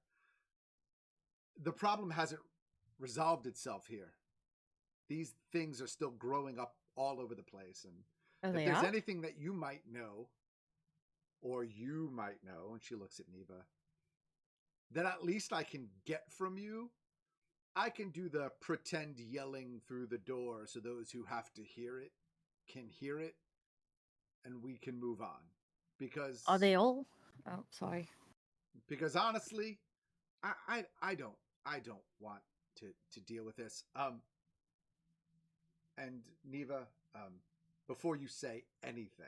the problem hasn't resolved itself here. These things are still growing up all over the place, and if there's anything that you might know, or you might know, and she looks at Neva, that at least I can get from you, I can do the pretend yelling through the door so those who have to hear it can hear it, and we can move on. Because are they all? Oh, sorry. Because honestly, I don't want to deal with this. And Neva, before you say anything,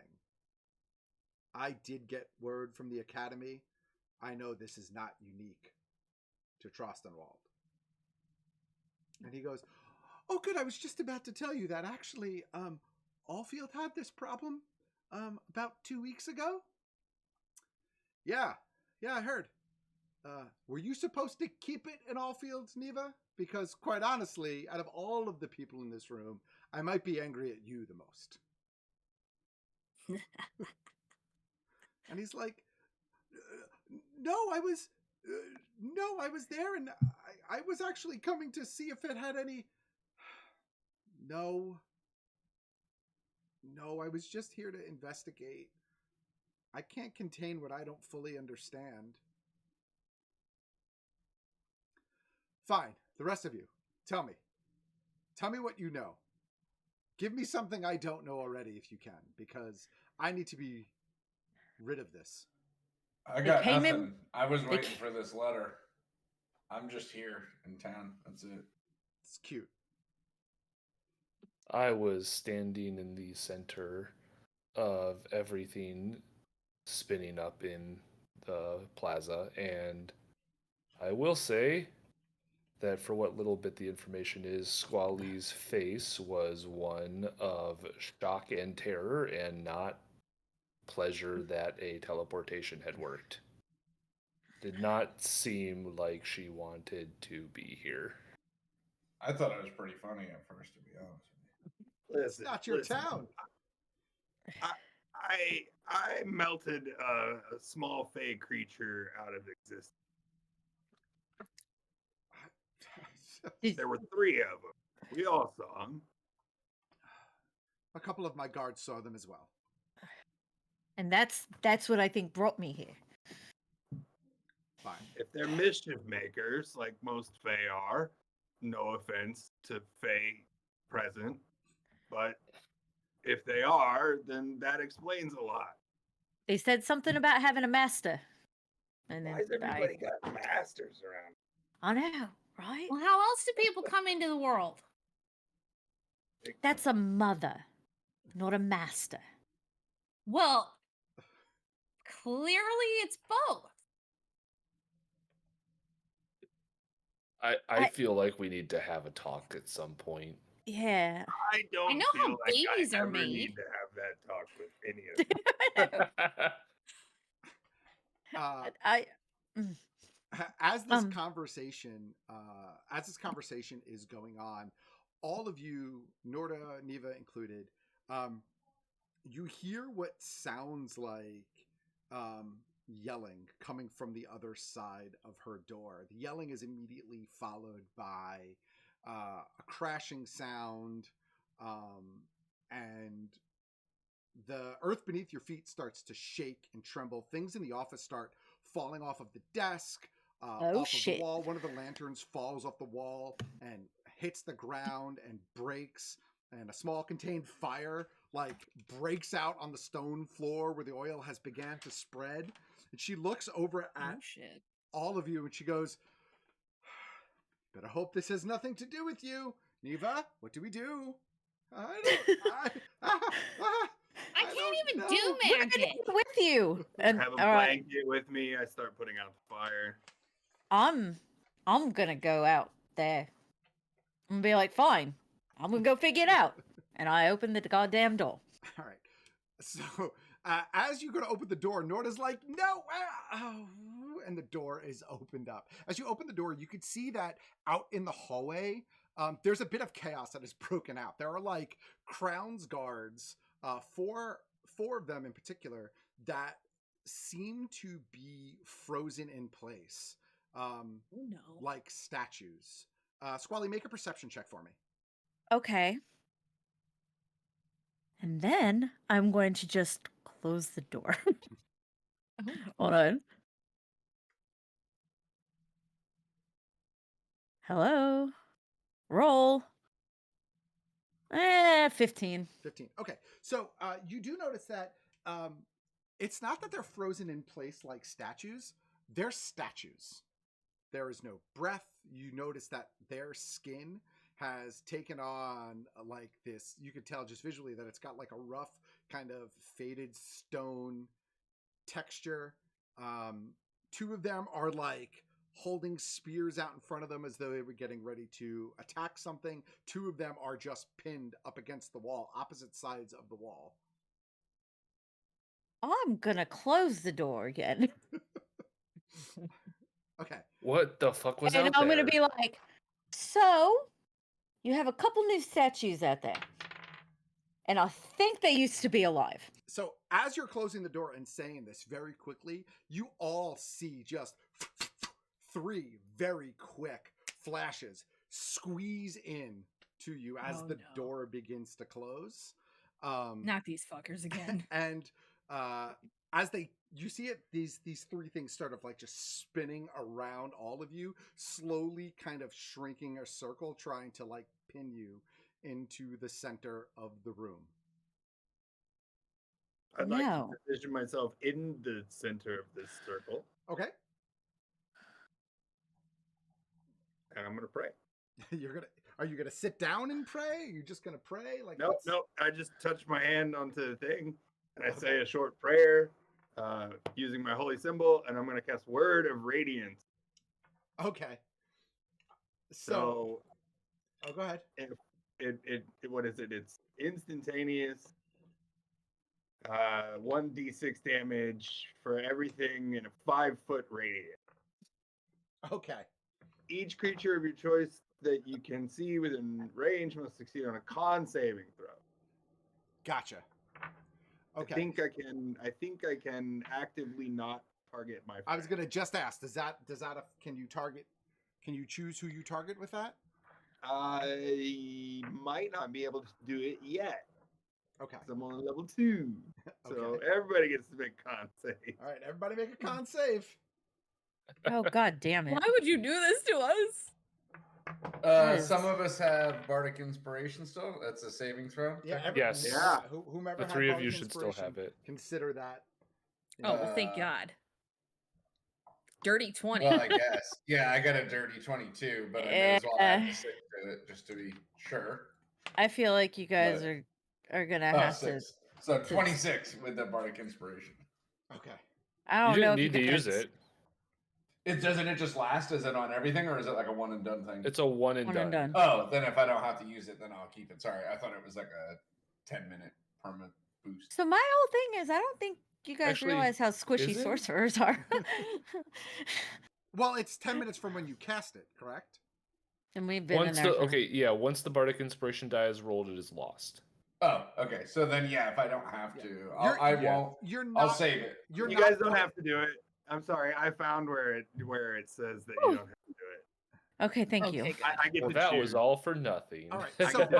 I did get word from the Academy. I know this is not unique to Trostenwald. And he goes, oh, good. I was just about to tell you that actually, Allfield had this problem about 2 weeks ago. Yeah, I heard. Were you supposed to keep it in Allfields, Neva? Because quite honestly, out of all of the people in this room, I might be angry at you the most. And he's like, no, I was there, and I was actually coming to see if it had any. No, I was just here to investigate. I can't contain what I don't fully understand. Fine, the rest of you, tell me what you know. Give me something I don't know already if you can, because I need to be rid of this. I got nothing. I was waiting for this letter. I'm just here in town. That's it. It's cute. I was standing in the center of everything spinning up in the plaza, and I will say that for what little bit the information is, Squally's face was one of shock and terror and not pleasure that a teleportation had worked. Did not seem like she wanted to be here. I thought it was pretty funny at first, to be honest with you. It's not your town. I melted a small fey creature out of existence. There were 3 of them. We all saw them. A couple of my guards saw them as well. And that's what I think brought me here. Fine. If they're mischief makers, like most Fae are, no offense to Fae present, but if they are, then that explains a lot. They said something about having a master. And Why has everybody got masters around? I know, right? Well, how else do people come into the world? That's a mother, not a master. Well, clearly it's both. I feel like we need to have a talk at some point. Yeah. I don't I know feel how like babies I are ever made. need to have that talk with any of them. As this conversation is going on, all of you, Norda, Neva included, you hear what sounds like yelling coming from the other side of her door. The yelling is immediately followed by a crashing sound, and the earth beneath your feet starts to shake and tremble. Things in the office start falling off of the desk, off of the wall. One of the lanterns falls off the wall and hits the ground and breaks, and a small contained fire breaks out on the stone floor where the oil has began to spread. And she looks over at all of you and she goes, "Better hope this has nothing to do with you. Neva, what do we do? I can't even do magic with you." And have a blanket with me. I start putting out the fire. I'm gonna go out there. I'm gonna be like, fine, I'm gonna go figure it out. And I open the goddamn door. All right. So as you go to open the door, Norda's like, "No!" And the door is opened up. As you open the door, you can see that out in the hallway, there's a bit of chaos that is broken out. There are Crown's guards, four of them in particular, that seem to be frozen in place, like statues. Squally, make a perception check for me. Okay. And then I'm going to just close the door. Hold on. Hello. Roll. 15. 15. Okay. So you do notice that it's not that they're frozen in place like statues. They're statues. There is no breath. You notice that their skin has taken on this. You can tell just visually that it's got a rough kind of faded stone texture. 2 of them are holding spears out in front of them as though they were getting ready to attack something. 2 of them are just pinned up against the wall, opposite sides of the wall. I'm gonna close the door again. Okay. What the fuck was and out I'm there? gonna be like, so you have a couple new statues out there. And I think they used to be alive. So as you're closing the door and saying this very quickly, you all see just 3 very quick flashes squeeze in to you as door begins to close. Not these fuckers again. And as you see it, these 3 things start just spinning around all of you, slowly kind of shrinking a circle, trying to pin you into the center of the room. I'd like to position myself in the center of this circle. Okay. And I'm gonna pray. Are you gonna sit down and pray? Are you just gonna pray? Nope. I just touch my hand onto the thing and I say a short prayer using my holy symbol, and I'm gonna cast Word of Radiance. Okay. So oh, go ahead. it what is it? It's instantaneous. 1d6 damage for everything in a 5-foot radius. Okay. Each creature of your choice that you can see within range must succeed on a con saving throw. Gotcha. Okay. I think I can actively not target my friend. I was gonna just ask. Can you choose who you target with that? I might not be able to do it yet. Okay. I'm on level 2. So Okay. everybody gets to make con save. All right, everybody make a con save. Oh god damn it. Why would you do this to us? Yes. Some of us have bardic inspiration still. That's a saving throw. Yeah. Yes. Yeah. Whomever The had three of bardic you should still inspiration, have it. Consider that. Oh, well, thank God. Dirty 20. Well, I guess. Yeah, I got a dirty 22, but I may as well add the 6 to it just to be sure. I feel like you guys But- are gonna have 6. So 26 with the bardic inspiration. Okay. I don't You know didn't if need you to guys... use it. Doesn't it just last? Is it on everything, or is it like a one and done thing? It's a one and done. Oh, then if I don't have to use it, then I'll keep it. Sorry, I thought it was like a 10-minute permanent boost. So my whole thing is I don't think you guys Actually, realize how squishy is it? sorcerers are. Well, it's 10 minutes from when you cast it, correct? And we've been Once in there. once the bardic inspiration die is rolled, it is lost. Oh, okay. So then, yeah, if I don't have to, You're- won't. You're not. I'll save it. You're You not guys don't quite- have to do it. I'm sorry. I found where it says that you don't have to do it. Okay, thank you. I get Well, to that choose. was all for nothing. All right. I So get to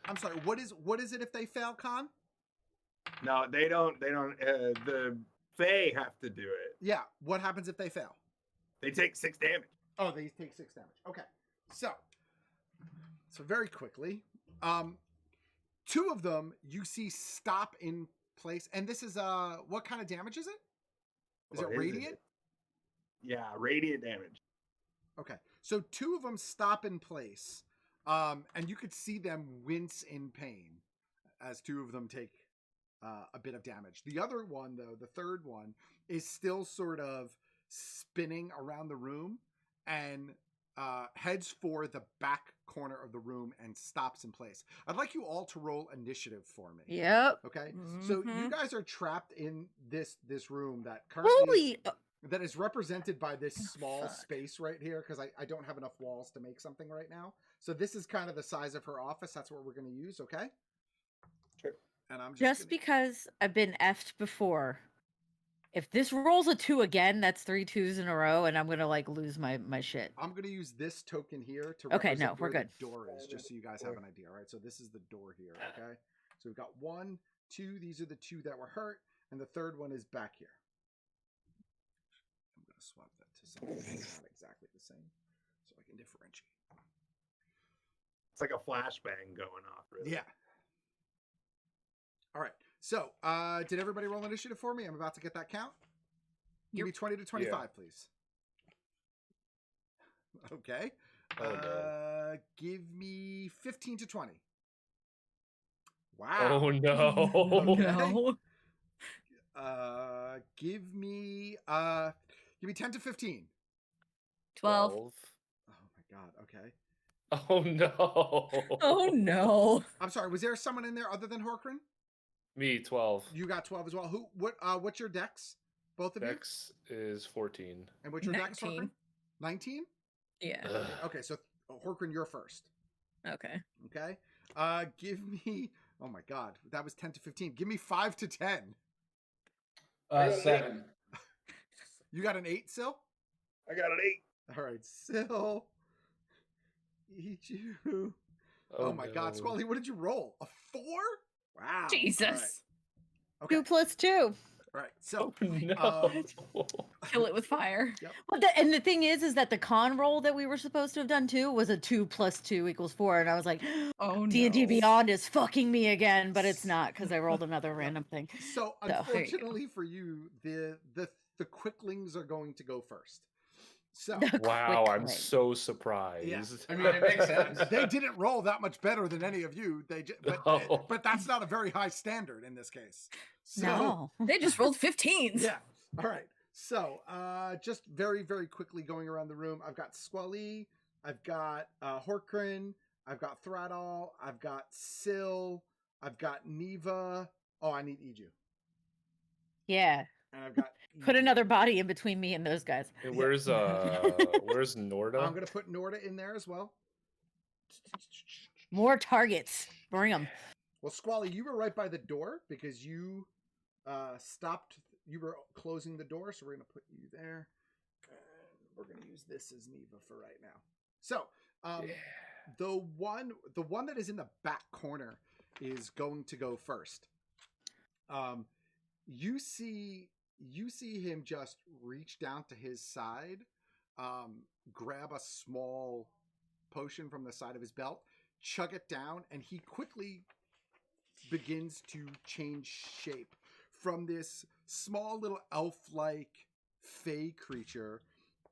I'm choose. sorry. What is it if they fail, Con? No, they don't. The Fae have to do it. Yeah. What happens if they fail? They take 6 damage. Oh, they take 6 damage. Okay. So very quickly, 2 of them you see stop in place, and this is what kind of damage is it? Is What it radiant? Yeah, radiant damage. Okay. So 2 of them stop in place, and you could see them wince in pain as 2 of them take a bit of damage. The other one, though, the third one, is still sort of spinning around the room and heads for the back corner of the room and stops in place. I'd like you all to roll initiative for me. Yep. Okay. So you Mhm. guys are trapped in this room that currently that is represented by this small space right here, because I don't have enough walls to make something right now. So this is kind of the size of her office. That's what we're going to use, okay? Sure. And I'm Just gonna... because I've been effed before. If this rolls a 2 again, that's 3 2s in a row, and I'm gonna like lose my shit. I'm going to use this token here to Okay, represent no, we're where good. the door is, just so you guys have an idea, all right? So this is the door here, okay? So we've got 1, 2. These are the 2 that were hurt, and the third one is back here. I'm going to swap that to something that's not exactly the same, so I can differentiate. It's like a flashbang going off, really. Yeah. All right. So, did everybody roll initiative for me? I'm about to get that count. Give me 20 to 25, please. Okay. Oh, no. Give me 15 to 20. Wow. Oh no. Okay. Give me 10 to 15. 12. Oh my god. Okay. Oh no. Oh no. I'm sorry. Was there someone in there other than Horkran? Me 12. You got 12 as well. What's your dex? Both of Dex is 14. you? And what's your dex, 19. Horkran? 19? Yeah. Ugh. Okay, so Horkran, you're first. Okay. Okay. Give me. Oh my god, that was 10 to 15. Give me 5 to 10. 7. You got an 8, Sil? I got an 8. All right, Sil. Eat you. Oh my god, no. Squally, what did you roll? A 4? Wow. Jesus. Okay. 2 plus 2. All right. So, No. Kill it with fire. Well, and the thing is that the con roll that we were supposed to have done too was a 2 plus 2 equals 4, and I was like, Oh no. D&D Beyond is fucking me again, but it's not because I rolled another random thing. so there you go. unfortunately for you, the quicklings are going to go first. So Wow, I'm Quickling. so surprised. Yeah. I mean, it makes sense. they didn't roll that much better than any of you. No. But that's not a very high standard in this case. So, No. They just rolled 15s. Yeah. All right. So, just very, very quickly going around the room. I've got Squally, I've got Horkrin, I've got Thradal, I've got Syl, I've got Neva. Oh, I need Iju. Yeah. And I've got Put Iju. another body in between me and those guys. And where's Norda? I'm gonna put Norda in there as well. More targets. Bring them. Well, Squally, you were right by the door because you stopped. You were closing the door, so we're gonna put you there. And we're gonna use this as Neva for right now. So, the one that is in the back corner is going to go first. You see him just reach down to his side, grab a small potion from the side of his belt, chug it down, and he quickly begins to change shape from this small little elf-like fey creature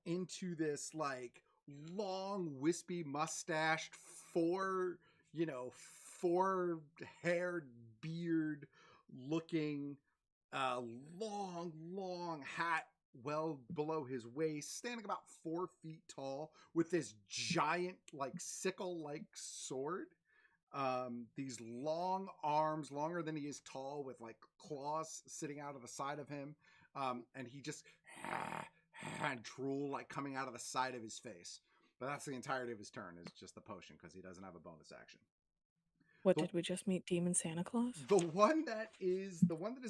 into this like long, wispy mustached, four-haired beard looking long hat well below his waist, standing about 4 feet tall with this giant like sickle-like sword. These long arms, longer than he is tall, with like claws sitting out of the side of him. And he just and drool like coming out of the side of his face. But that's the entirety of his turn, is just the potion, because he doesn't have a bonus action. What, did we just meet Demon Santa Claus? The one that is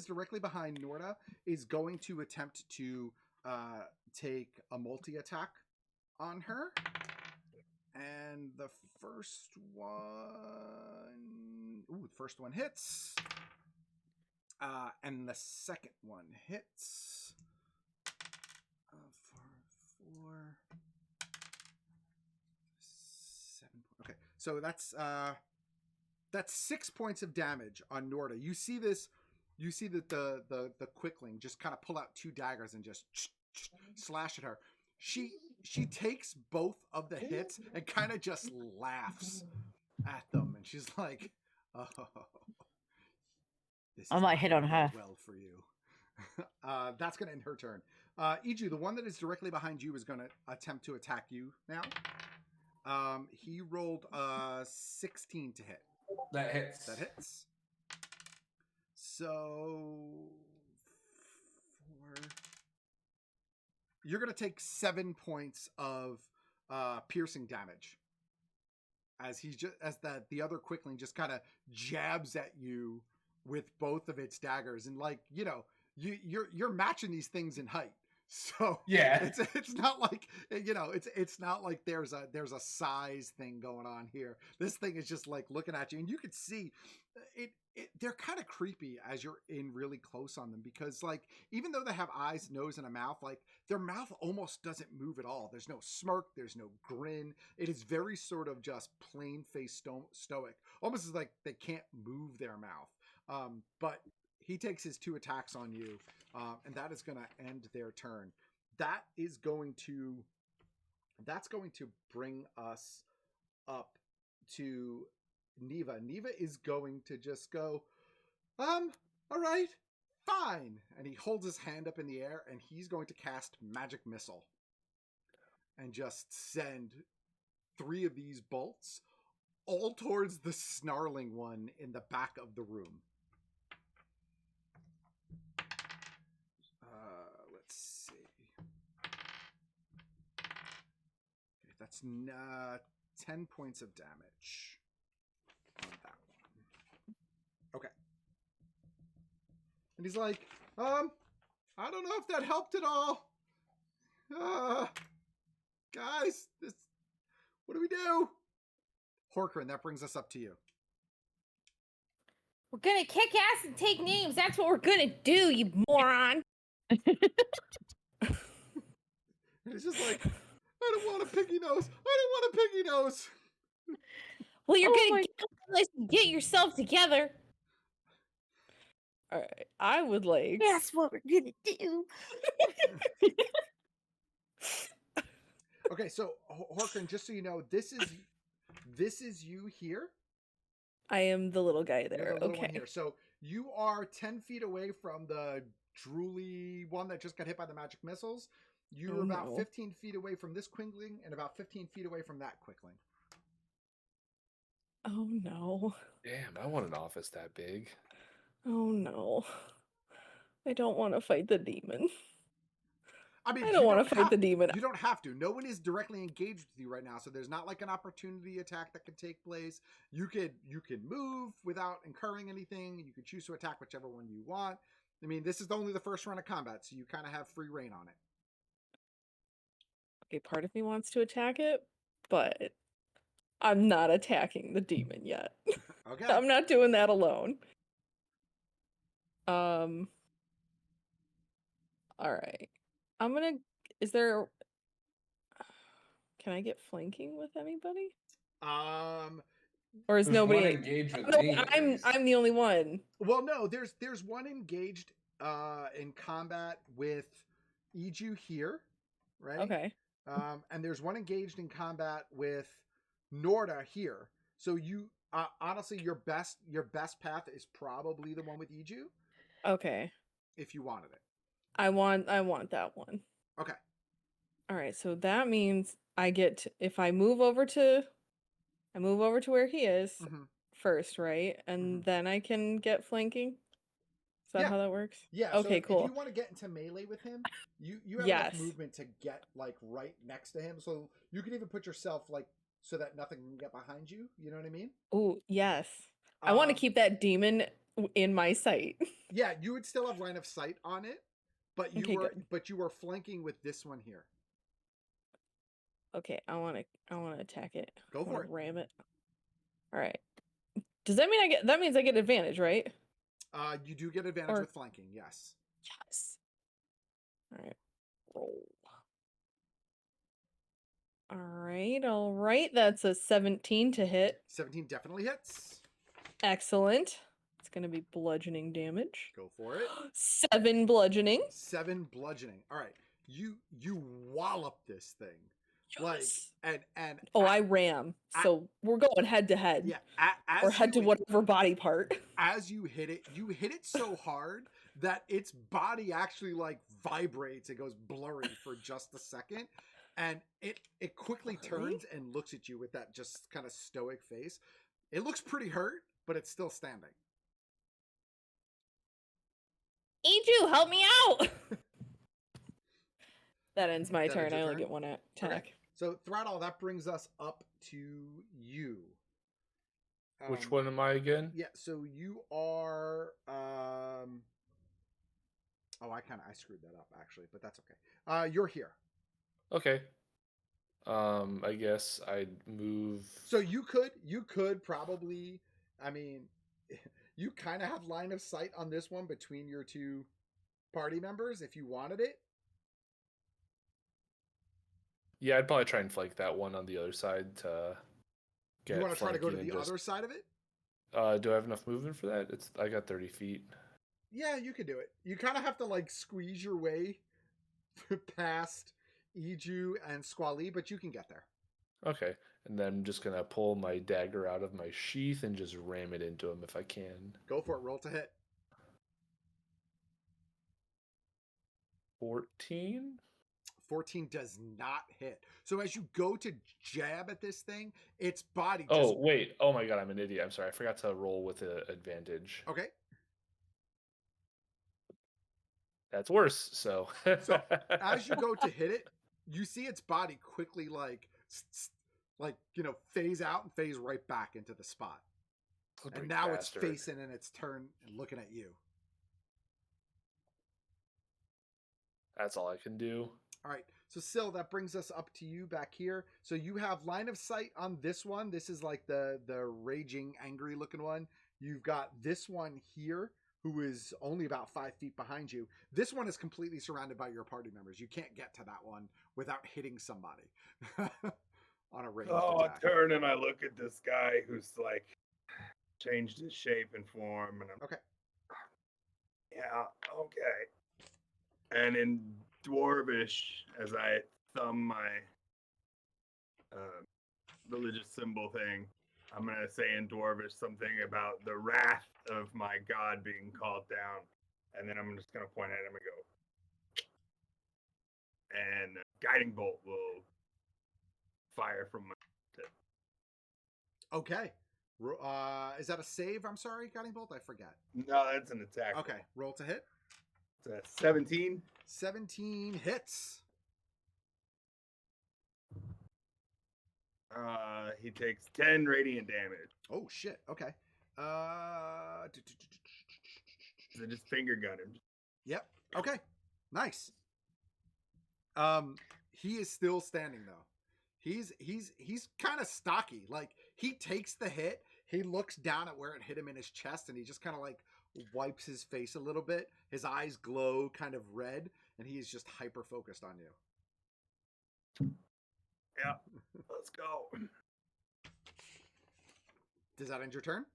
directly behind Norda is going to attempt to take a multi-attack on her. And the first one hits. And the second one hits. 4, 7. Okay, so that's 6 points of damage on Norda. You see that the quickling just kind of pull out 2 daggers and just slash at her. She takes both of the hits and kind of just laughs at them, and she's like, "Oh, this I might hit on her. Well for you." That's gonna end her turn. Iju, the one that is directly behind you, is gonna attempt to attack you now. He rolled 16 to hit. That hits. That hits. So you're going to take 7 points of piercing damage as the other quickling just kind of jabs at you with both of its daggers, and like you're matching these things in height. So yeah, it's not like it's not like there's a size thing going on here. This thing is just like looking at you, and you could see it they're kind of creepy as you're in really close on them, because like even though they have eyes, nose, and a mouth, like their mouth almost doesn't move at all. There's no smirk, there's no grin. It is very sort of just plain face stoic, almost as like they can't move their mouth. But he takes his 2 attacks on you, and that is going to end their turn. That's going to bring us up to Neva. Neva is going to just go, all right, fine. And he holds his hand up in the air, and he's going to cast Magic Missile and just send 3 of these bolts all towards the snarling one in the back of the room. Let's see. Okay, that's 10 points of damage on that one. Okay. And he's like, I don't know if that helped at all. Guys, what do we do? Horkrin, that brings us up to you. We're gonna kick ass and take names. That's what we're gonna do, you moron. It's just like, I don't want a piggy nose. I don't want a piggy nose. Well, you're gonna get yourself together. All right, I would like. That's what we're gonna do. Okay, so Horkrin, just so you know, this is you here. I am the little guy there. You're the little Okay. one here. So you are 10 feet away from the drooly one that just got hit by the magic missiles. You're about 15 feet away from this quickling and about 15 feet away from that quickling. Oh no. Damn, I want an office that big. Oh no. I don't want to fight the demon. I mean, I don't want to fight the demon. You don't have to. No one is directly engaged with you right now, so there's not like an opportunity attack that could take place. You can move without incurring anything. You can choose to attack whichever one you want. I mean, this is only the first round of combat, so you kind of have free reign on it. Okay, part of me wants to attack it, but I'm not attacking the demon yet. Okay. I'm not doing that alone. All right. Can I get flanking with anybody? Or is There's nobody one engaged with no, me? I'm the only one. Well, no, there's one engaged in combat with Iju here, right? Okay. And there's one engaged in combat with Norda here. So you honestly, your best path is probably the one with Iju. Okay. If you wanted it. I want that one. Okay. All right, so that means if I move over to where he is first, right? And then I can get flanking. Is that how that works? Yeah. Okay, so cool. If you want to get into melee with him, you have Yes. enough movement to get like right next to him. So you can even put yourself like so that nothing can get behind you. You know what I mean? Oh, yes. I want to keep that demon in my sight. Yeah, you would still have line of sight on it, but you were flanking with this one here. Okay, I want to attack it. Go for it. Ram it. All right. Does that mean that means I get advantage, right? You do get advantage with flanking, yes. Yes. All right. Roll. All right. That's a 17 to hit. 17 definitely hits. Excellent. It's going to be bludgeoning damage. Go for it. 7 bludgeoning. 7 bludgeoning. All right. You wallop this thing. Yes. Like and I ram. So we're going head to head. Yeah. Or head to whatever body part. As you hit it so hard that its body actually like vibrates. It goes blurry for just a second. And it quickly turns and looks at you with that just kind of stoic face. It looks pretty hurt, but it's still standing. Iju, help me out! That ends my turn. I only get one attack. Okay. So Throttle, that brings us up to you. Which one am I again? Yeah, so you are I screwed that up actually, but that's okay. You're here. Okay. I guess I'd move. So you could probably, I mean, you kind of have line of sight on this one between your two party members if you wanted it. Yeah, I'd probably try and flank that one on the other side to get. You want to try to go to the other side of it? Do I have enough movement for that? I got 30 feet. Yeah, you can do it. You kind of have to like squeeze your way past Iju and Squally, but you can get there. Okay, and then I'm just gonna pull my dagger out of my sheath and just ram it into him if I can. Go for it. Roll to hit. 14? 14 does not hit. So as you go to jab at this thing, its body just... Oh, wait. Oh my god, I'm an idiot. I'm sorry. I forgot to roll with an advantage. Okay. That's worse, so... So as you go to hit it, you see its body quickly phase out and phase right back into the spot. And now it's facing in its turn and looking at you. That's all I can do. All right, so Syl, that brings us up to you back here. So you have line of sight on this one. This is like the raging, angry looking one. You've got this one here, who is only about 5 feet behind you. This one is completely surrounded by your party members. You can't get to that one without hitting somebody on a ranged attack. I turn and I look at this guy who's like changed his shape and form, and I'm okay. Yeah, okay. And in Dwarvish, as I thumb my religious symbol thing, I'm going to say in Dwarvish something about the wrath of my god being called down. And then I'm just going to point at him and go. And Guiding Bolt will fire from my tip. Okay. Is that a save? I'm sorry, Guiding Bolt? I forget. No, that's an attack. Okay, roll to hit. It's a 17. 17 hits. He takes 10 radiant damage. Oh, shit. Okay. So just finger gun him. Yep. Okay. Nice. He is still standing though. He's kind of stocky. Like he takes the hit, he looks down at where it hit him in his chest, and he just kind of like wipes his face a little bit. His eyes glow kind of red, and he is just hyper focused on you. Yeah. Let's go. Does that end your turn?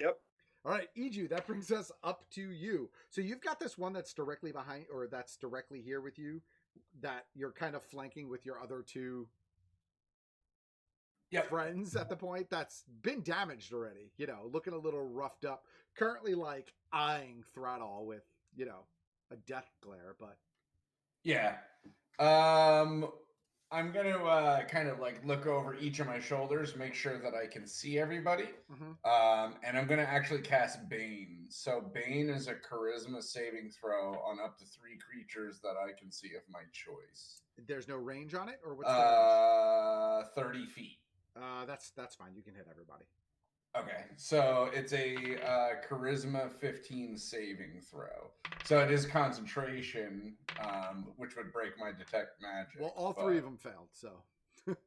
Yep. All right, Iju, that brings us up to you. So you've got this one that's directly behind, or that's directly here with you, that you're kind of flanking with your other two friends at the point that's been damaged already, you know, looking a little roughed up, currently like eyeing Throttle with, you know, a death glare, but yeah. I'm going to kind of like look over each of my shoulders, make sure that I can see everybody. And I'm going to actually cast Bane. So Bane is a charisma saving throw on up to 3 creatures that I can see of my choice. There's no range on it, or what's the range? 30 feet. That's fine. You can hit everybody. Okay, so it's a charisma 15 saving throw. So it is concentration, which would break my detect magic. Well, all 3 of them failed, so.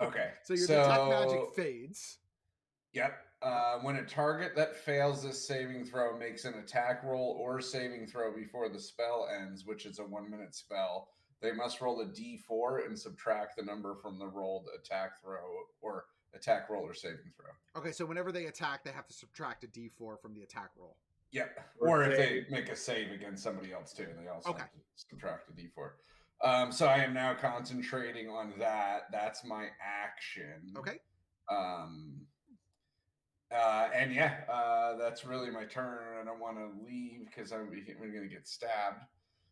Okay. So your detect magic fades. Yep. When a target that fails this saving throw makes an attack roll or saving throw before the spell ends, which is a 1-minute spell, they must roll a d4 and subtract the number from the rolled attack throw or attack roll or saving throw. Okay, so whenever they attack, they have to subtract a d4 from the attack roll. Yep. Or if they make a save against somebody else too, they also have to subtract a d4. So I am now concentrating on that. That's my action. Okay. And yeah, that's really my turn. I don't want to leave because I'm going to get stabbed.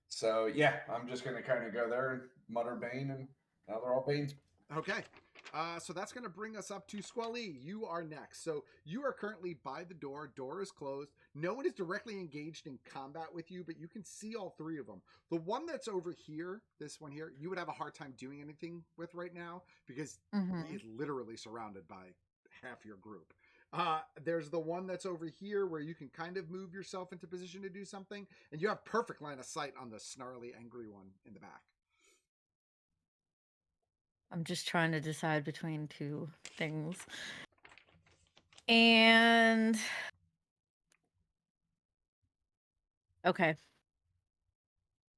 So yeah, I'm just going to kind of go there and mutter Bane, and now they're all Bane. Okay. So that's going to bring us up to Squally. You are next. So you are currently by the door. Door is closed. No one is directly engaged in combat with you, but you can see all 3 of them. The one that's over here, this one here, you would have a hard time doing anything with right now because he is literally surrounded by half your group. There's the one that's over here where you can kind of move yourself into position to do something, and you have perfect line of sight on the snarly, angry one in the back. I'm just trying to decide between 2 things. And okay.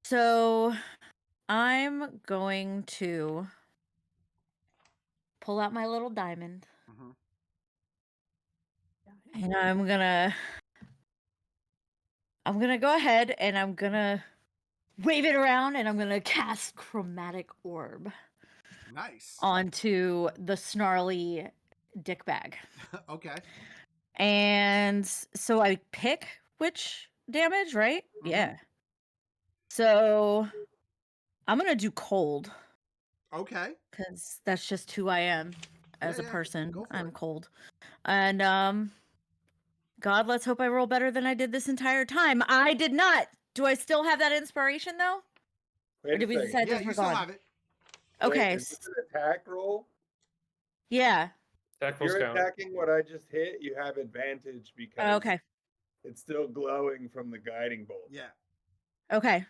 So I'm going to pull out my little diamond. And I'm gonna go ahead and I'm gonna wave it around, and I'm gonna cast Chromatic Orb. Nice. Onto the snarly dick bag. Okay. And so I pick which damage, right? Yeah. So I'm gonna do cold. Okay. Because that's just who I am as a person. I'm cold. And God, let's hope I roll better than I did this entire time. I did not. Do I still have that inspiration though? Wait or did we decide yeah, this you we're still gone? have it. Okay. Wait, is this an attack roll? Yeah. If you're attacking what I just hit, you have advantage because okay. It's still glowing from the guiding bolt. Yeah. Okay.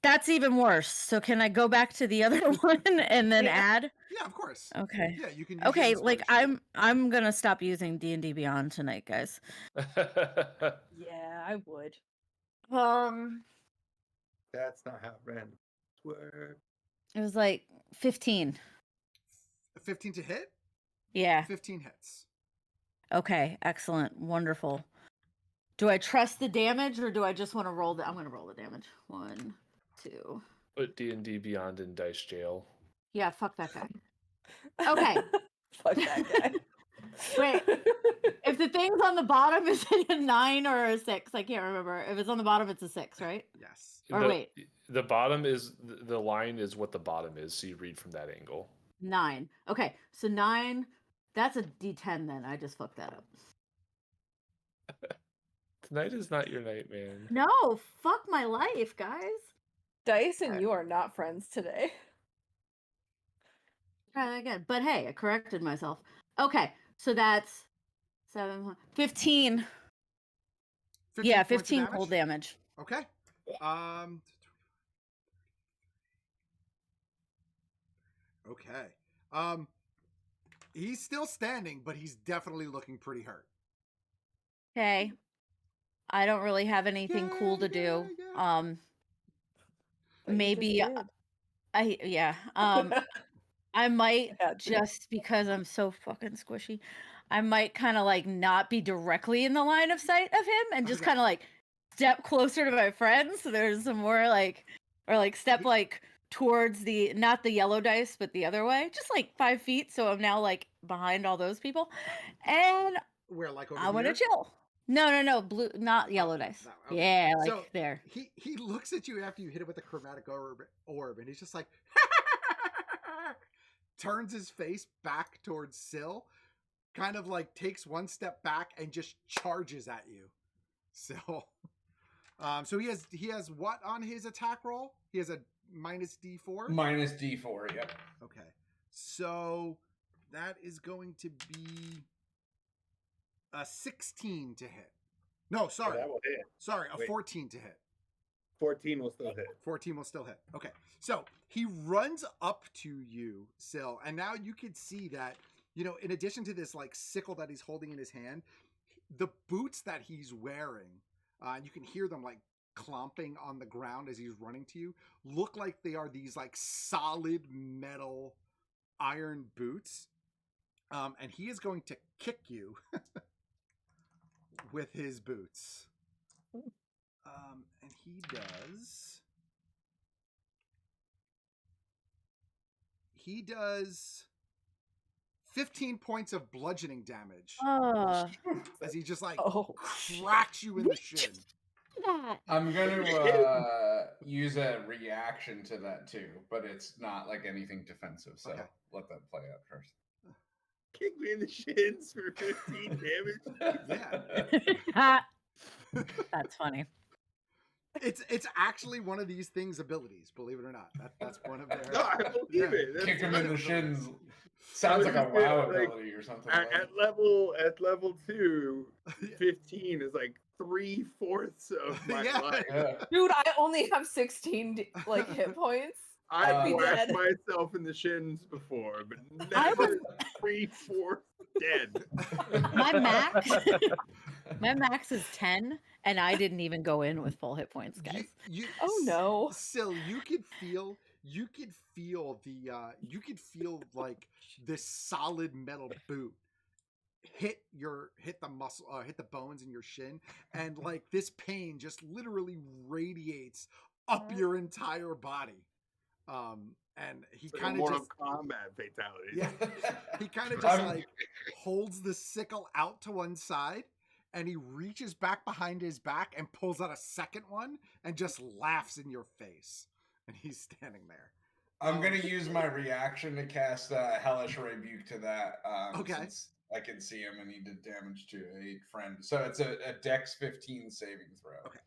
That's even worse. So can I go back to the other one and then add? Yeah, of course. Okay. Yeah, you can. Okay, like I'm gonna stop using D&D Beyond tonight, guys. Yeah, I would. That's not how random work. It was like 15. 15 to hit? Yeah. 15 hits. Okay, excellent. Wonderful. Do I trust the damage or do I just want to roll I'm going to roll the damage. 1, 2. Put D&D Beyond in dice jail. Yeah, fuck that guy. Okay. Fuck that guy. Wait. If the thing's on the bottom, is it a 9 or a 6? I can't remember. If it's on the bottom, it's a 6, right? Yes. Or wait. The bottom is the line is what the bottom is, so you read from that angle. 9. Okay, so 9. That's a D10 then. I just fucked that up. Tonight is not your night, man. No, fuck my life, guys. Dice and you are not friends today. Try that again. But hey, I corrected myself. Okay, so that's 7, 15. 15 Yeah, points of 15 cold damage. Okay. Okay. He's still standing, but he's definitely looking pretty hurt. Okay. I don't really have anything cool to do. Maybe I might just because I'm so fucking squishy. I might kind of like not be directly in the line of sight of him and just kind of like step closer to my friends. So there's some more like, or like step like towards the, not the yellow dice, but the other way, just like 5 feet. So I'm now like behind all those people. And where like over I want to here? chill. No, blue, not yellow dice. Okay. Yeah, like so there. He looks at you after you hit it with a chromatic orb, and he's just like, turns his face back towards Syl, kind of like takes one step back and just charges at you. So, so he has what on his attack roll? He has a minus D4? Minus D4, yep. Okay. So that is going to be a 16 to hit. No, sorry. That will hit. Sorry, a Wait. 14 to hit. 14 will still hit. 14 will still hit. Okay. So he runs up to you, Syl, and now you can see that, you know, in addition to this like sickle that he's holding in his hand, the boots that he's wearing, you can hear them like clomping on the ground as he's running to you, look like they are these like solid metal iron boots. And he is going to kick you with his boots. And he does... He does 15 points of bludgeoning damage. As he just like cracks you in the shin. I'm going to use a reaction to that too, but it's not like anything defensive, so let that play out first. Kick me in the shins for 15 damage. Yeah. That's funny. It's actually one of these things' abilities, believe it or not. That's one of their... No, I believe it. That's Kick him in the shins. Sounds like a WoW ability or something. At level 2, 15 is like 3/4 of my life. Yeah. Dude, I only have 16 like hit points. I've whacked myself in the shins before, but never 3/4 dead. My max is 10, and I didn't even go in with full hit points, guys. Oh no. Still, you could feel like this solid metal boot hit the muscle, hit the bones in your shin, and like this pain just literally radiates up your entire body. And he like kind of Mortal just Kombat fatality. Yeah, he kind of just like holds the sickle out to one side, and he reaches back behind his back and pulls out a second one and just laughs in your face. And he's standing there. I'm going to use my reaction to cast Hellish Rebuke to that. Since I can see him and he did damage to a friend. So it's a Dex 15 saving throw. Okay.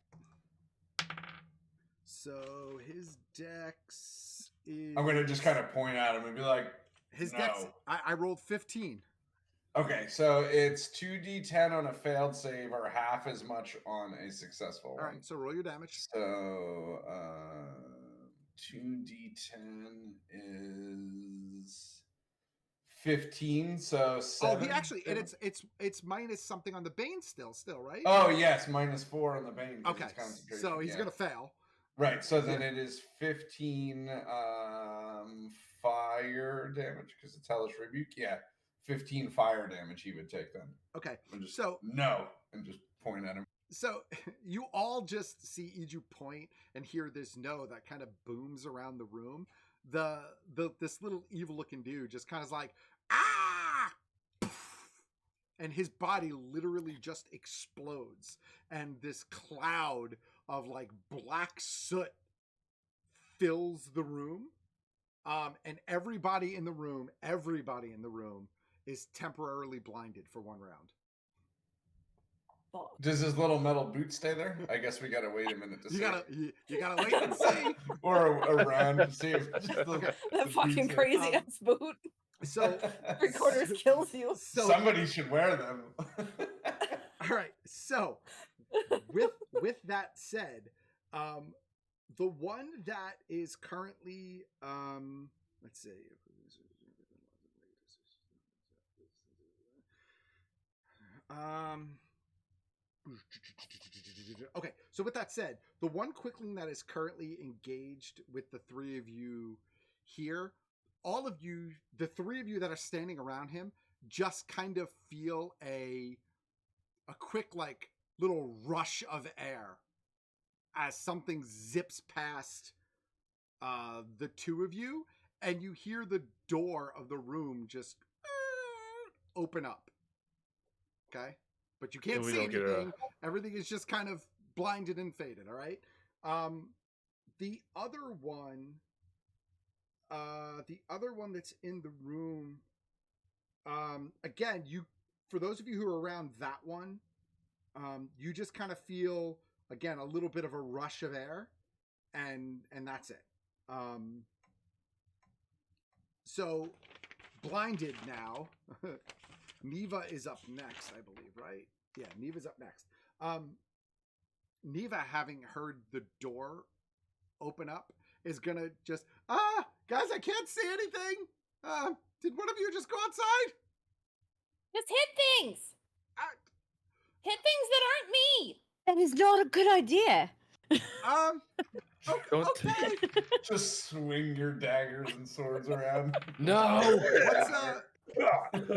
So his Dex is... I'm going to just kind of point at him and be like, his Dex, I rolled 15. Okay, so it's 2d10 on a failed save or half as much on a successful one. All right, so roll your damage. So 2d10 is 15, so 7. Oh, he actually, and it's minus something on the Bane still, right? Oh, yes, -4 on the Bane. Okay, so he's going to fail. Right, so then it is 15 fire damage, because it's Hellish Rebuke. Yeah, 15 fire damage he would take then. Okay, and just point at him. So you all just see Iju point and hear this no that kind of booms around the room. This little evil looking dude just kind of like, ah! and his body literally just explodes, and this cloud of like black soot fills the room. And everybody in the room is temporarily blinded for 1 round. Does his little metal boot stay there? I guess we gotta wait a minute to see. You gotta wait and see. Or a round to see if that fucking crazy ass boot. So 3/4 kills you. So somebody should wear them. all right. So with that said, the one that is currently let's see. Okay, so with that said, the one quickling that is currently engaged with the 3 of you here, all of you, the 3 of you that are standing around him, just kind of feel a quick like little rush of air as something zips past the 2 of you, and you hear the door of the room just open up. Okay? But you can't see anything. Everything is just kind of blinded and faded, all right? The other one that's in the room, again, for those of you who are around that one, you just kind of feel, again, a little bit of a rush of air, and that's it. So, blinded now. Neva is up next, I believe, right? Yeah, Neva's up next. Neva, having heard the door open up, is gonna just, guys, I can't see anything. Did one of you just go outside? Just hit things. Hit things that aren't me. That is not a good idea. Okay. Just swing your daggers and swords around. No.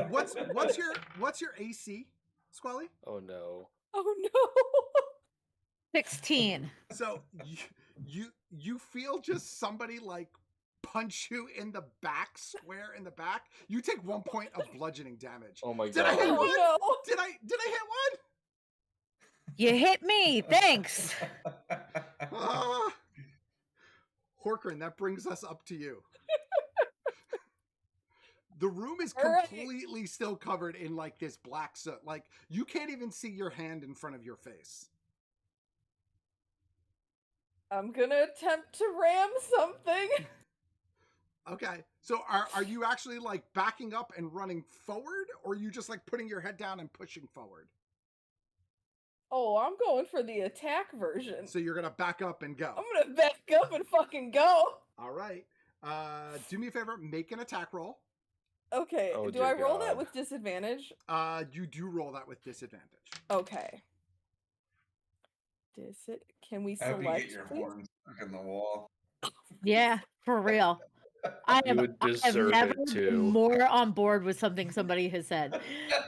What's your AC, Squally? Oh no. Oh no. 16. So you feel just somebody like punch you in the back, square in the back. You take 1 point of bludgeoning damage. Oh my Did god. I hit one? No. Did I hit one? You hit me. Thanks. Horkran, that brings us up to you. The room is All right. completely still covered in like this black soot. Like you can't even see your hand in front of your face. I'm gonna attempt to ram something. Okay. So are you actually like backing up and running forward, or are you just like putting your head down and pushing forward? Oh, I'm going for the attack version. So you're gonna back up and go. I'm gonna back up and fucking go. All right. Do me a favor, make an attack roll. Okay. Oh, do dear I roll that God. with disadvantage? You do roll that with disadvantage. Okay. Can we I hope you select, get your please? horns stuck in the wall. Yeah, for real. I You have, would I have deserve never it, been too. more on board with something somebody has said.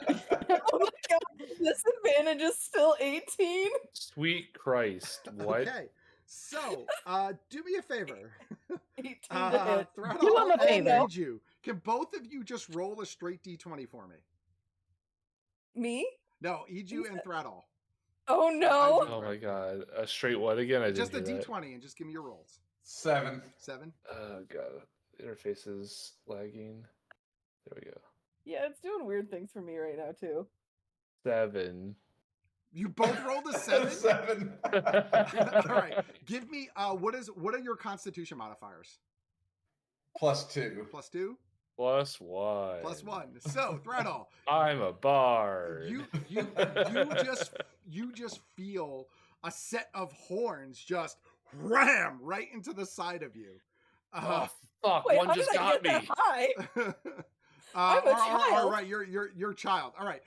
Oh my god, disadvantage is still 18. Sweet Christ. What? Okay. So, do me a favor. 18 to hit. Throughout Do all him a favor. and you, can both of you just roll a straight D20 for me? Me? No, Iju and Thradal. Oh no. Oh my god. A straight what again? I Just a didn't hear that. D20 and just give me your rolls. 7. 7? Oh god. Interface is lagging. There we go. Yeah, it's doing weird things for me right now too. 7. You both rolled a 7? 7. All right. Give me what are your constitution modifiers? +2. Plus 2? +1. Plus 1. So, Thradal, I'm a bard. you just feel a set of horns just ram right into the side of you. Oh fuck! Wait, one how just did I got get me. that high? I'm a All child. right, you're child. All right,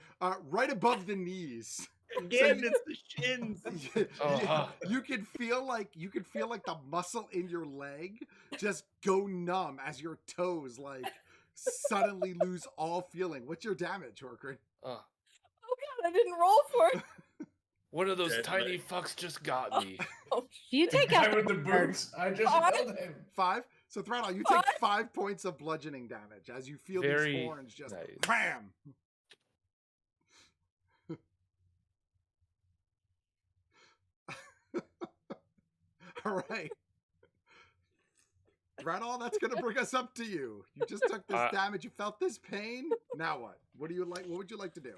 right above the knees. Again, it's the shins. You can feel like the muscle in your leg just go numb as your toes like suddenly lose all feeling. What's your damage, Horkran? Oh god, I didn't roll for it. One of those Dead tiny leg. fucks just got me. Oh, You take Guy out with the boots. I just Five? killed him. 5. So Thradal, you take 5 points of bludgeoning damage as you feel Very these horns just nice. bam. All right. Threadall, that's going to bring us up to you. You just took this damage. You felt this pain. Now what? What do you like? What would you like to do?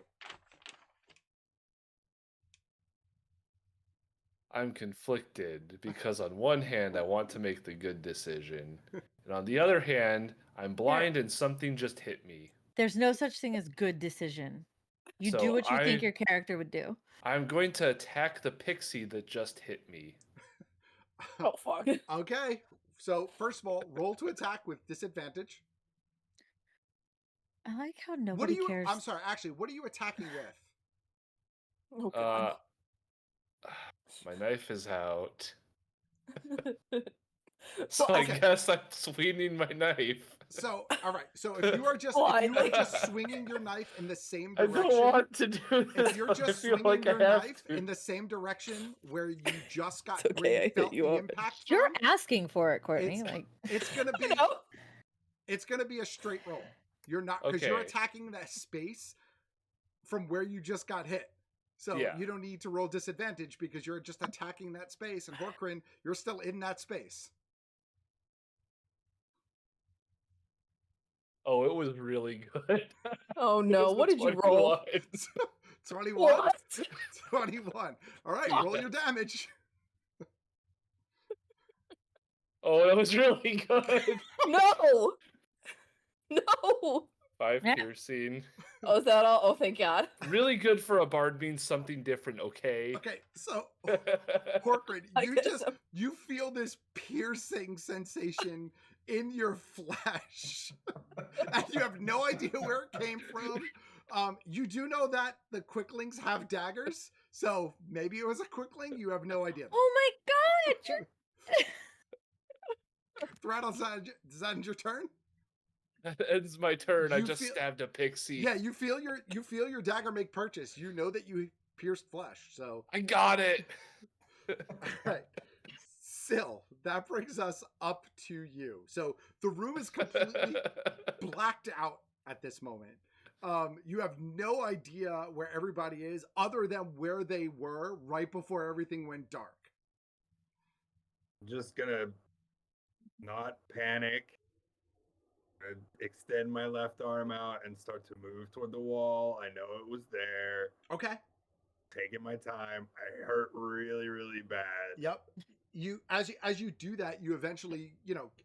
I'm conflicted because on one hand, I want to make the good decision. And on the other hand, I'm blind and something just hit me. There's no such thing as good decision. You So do what you think your character would do. I'm going to attack the pixie that just hit me. Oh, fuck. Okay. So, first of all, roll to attack with disadvantage. I like how nobody cares. I'm sorry, actually, what are you attacking with? Oh, God. My knife is out. So, I guess I'm swinging my knife. So, all right. So if you are just swinging your knife in the same direction, I don't want to do this. If you're just swinging your knife in the same direction where you just got where you felt the impact You're asking for it, Courtney. It's gonna be it's gonna be a straight roll. You're not because you're attacking that space from where you just got hit. So you don't need to roll disadvantage because you're just attacking that space. And Horkrin, you're still in that space. Oh, it was really good. Oh no, what did you roll? 21. What? 21. All right, roll your damage. Oh, that was really good. No! No! 5 piercing. Oh, is that all? Oh, thank God. Really good for a bard means something different, okay? Okay, so Horkrin, you feel this piercing sensation in your flesh. And you have no idea where it came from. You do know that the quicklings have daggers, so maybe it was a quickling. You have no idea. Oh my God! Threadall, does that end your turn? That ends my turn. I just stabbed a pixie. Yeah, you feel your dagger make purchase. You know that you pierced flesh, so I got it. All right. Syl, that brings us up to you. So the room is completely blacked out at this moment. You have no idea where everybody is other than where they were right before everything went dark. I'm just gonna not panic. Extend my left arm out and start to move toward the wall. I know it was there. Okay. Taking my time. I hurt really, really bad. Yep. As you do that, you eventually,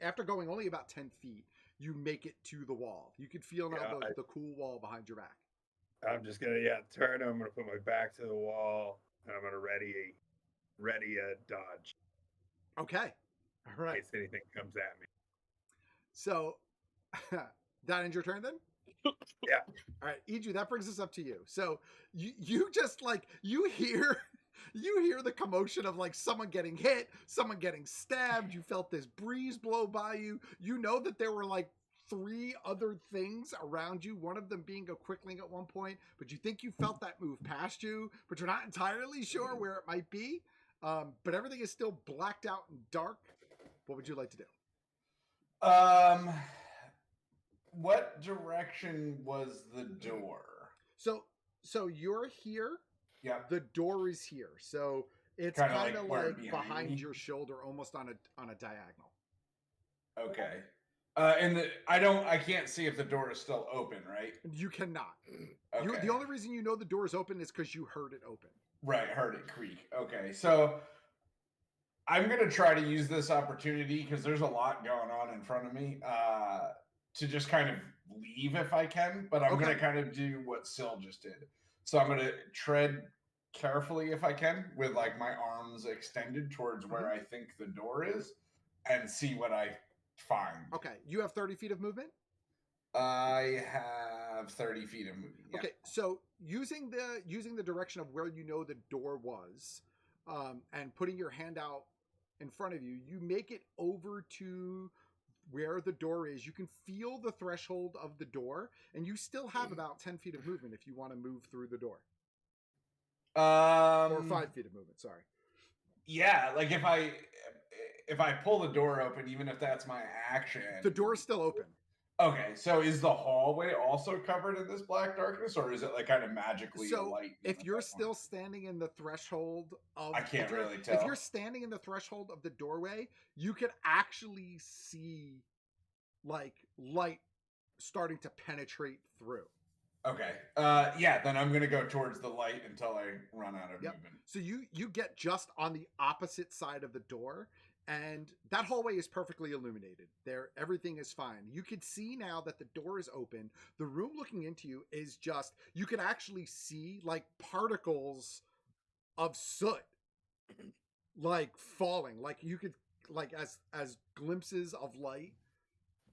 after going only about 10 feet, you make it to the wall. You can feel now the cool wall behind your back. I'm just gonna turn. I'm gonna put my back to the wall and I'm gonna ready a dodge. Okay. All right. In case anything comes at me. So that ends your turn then? Yeah. All right, Iju, that brings us up to you. So you just you hear the commotion of someone getting hit, someone getting stabbed. You felt this breeze blow by you. You know that there were 3 other things around you, one of them being a quickling at one point, but you think you felt that move past you, but you're not entirely sure where it might be. But everything is still blacked out and dark. What would you like to do? What direction was the door? So you're here. Yeah. The door is here. So it's kind of behind your shoulder, almost on a diagonal. Okay. And I can't see if the door is still open, right? You cannot. Okay. The only reason you know the door is open is because you heard it open. Right, heard it creak. Okay, so I'm going to try to use this opportunity because there's a lot going on in front of me to just kind of leave if I can, but I'm going to kind of do what Syl just did. So I'm going to tread carefully if I can with my arms extended towards where I think the door is and see what I find. Okay, you have 30 feet of movement? I have 30 feet of movement. Yeah. Okay, so using the direction of where you know the door was, and putting your hand out in front of you, you make it over to where the door is. You can feel the threshold of the door, and you still have about 10 feet of movement if you want to move through the door. Or 5 feet of movement, sorry. Yeah, if I pull the door open, even if that's my action. The door is still open. Okay, so is the hallway also covered in this black darkness, or is it like kind of magically a light? If you're still standing in the threshold of, I can't really tell. If you're standing in the threshold of the doorway, you can actually see like light starting to penetrate through. Okay. Yeah, then I'm gonna go towards the light until I run out of movement. So you get just on the opposite side of the door, and that hallway is perfectly illuminated. There, everything is fine. You can see now that the door is open. The room looking into you is just, you can actually see like particles of soot like falling. Like you could, like as glimpses of light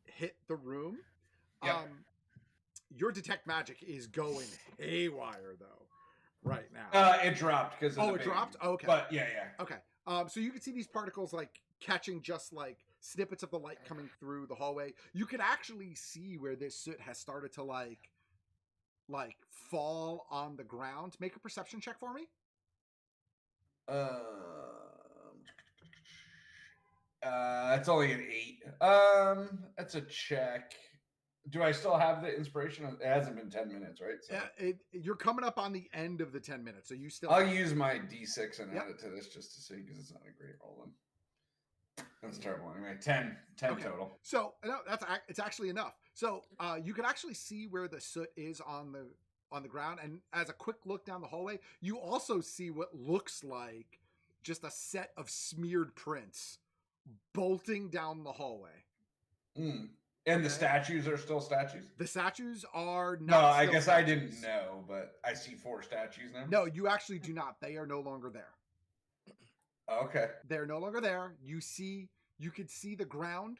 hit the room. Yep. Your detect magic is going haywire though right now. It dropped because it dropped. Okay, but yeah. Okay. So you can see these particles like catching just like snippets of the light coming through the hallway. You can actually see where this soot has started to like fall on the ground. Make a perception check for me. It's only an 8. That's a check. Do I still have the inspiration? It hasn't been 10 minutes, right? So. Yeah, you're coming up on the end of the 10 minutes, so you still. I'll use my D6 and add it to this just to see, because it's not a great roll. That's terrible. Anyway, 10 okay. Total. So no, it's actually enough. So you can actually see where the soot is on the ground, and as a quick look down the hallway, you also see what looks like just a set of smeared prints bolting down the hallway. And the statues are still statues? The statues are not. No, I guess statues. I didn't know, but I see 4 statues now. No, you actually do not. They are no longer there. Okay. They're no longer there. You could see the ground.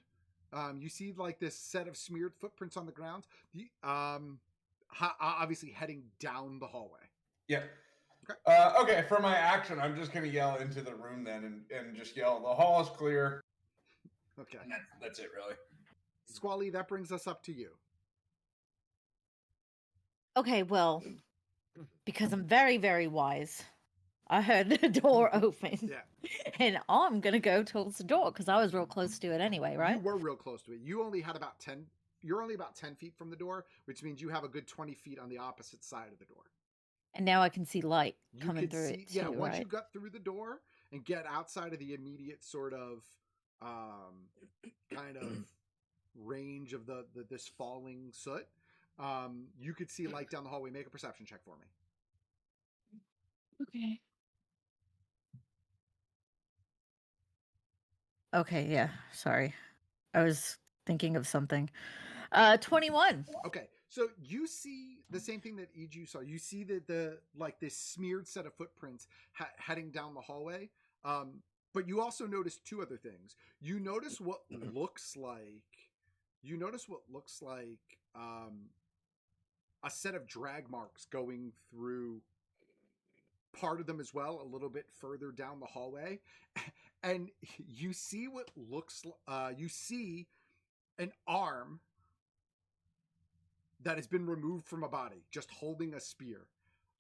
You see like this set of smeared footprints on the ground. Obviously heading down the hallway. Yep. Okay. Okay. For my action, I'm just gonna yell into the room then, and just yell, "The hall is clear." Okay. And that's it, really. Squally, that brings us up to you. Okay, well, because I'm very, very wise, I heard the door open. Yeah. And I'm going to go towards the door because I was real close to it anyway, right? You were real close to it. You only had about 10. You're only about 10 feet from the door, which means you have a good 20 feet on the opposite side of the door. And now I can see light coming through it too, once you got through the door and get outside of the immediate sort of kind of range of this falling soot, you could see light down the hallway. Make a perception check for me. Okay. Okay, yeah. Sorry. I was thinking of something. 21. Okay. So you see the same thing that Iju saw. You see the like this smeared set of footprints heading down the hallway. But you also notice 2 other things. You notice what looks like a set of drag marks going through part of them as well, a little bit further down the hallway. And you see what looks you see an arm that has been removed from a body, just holding a spear.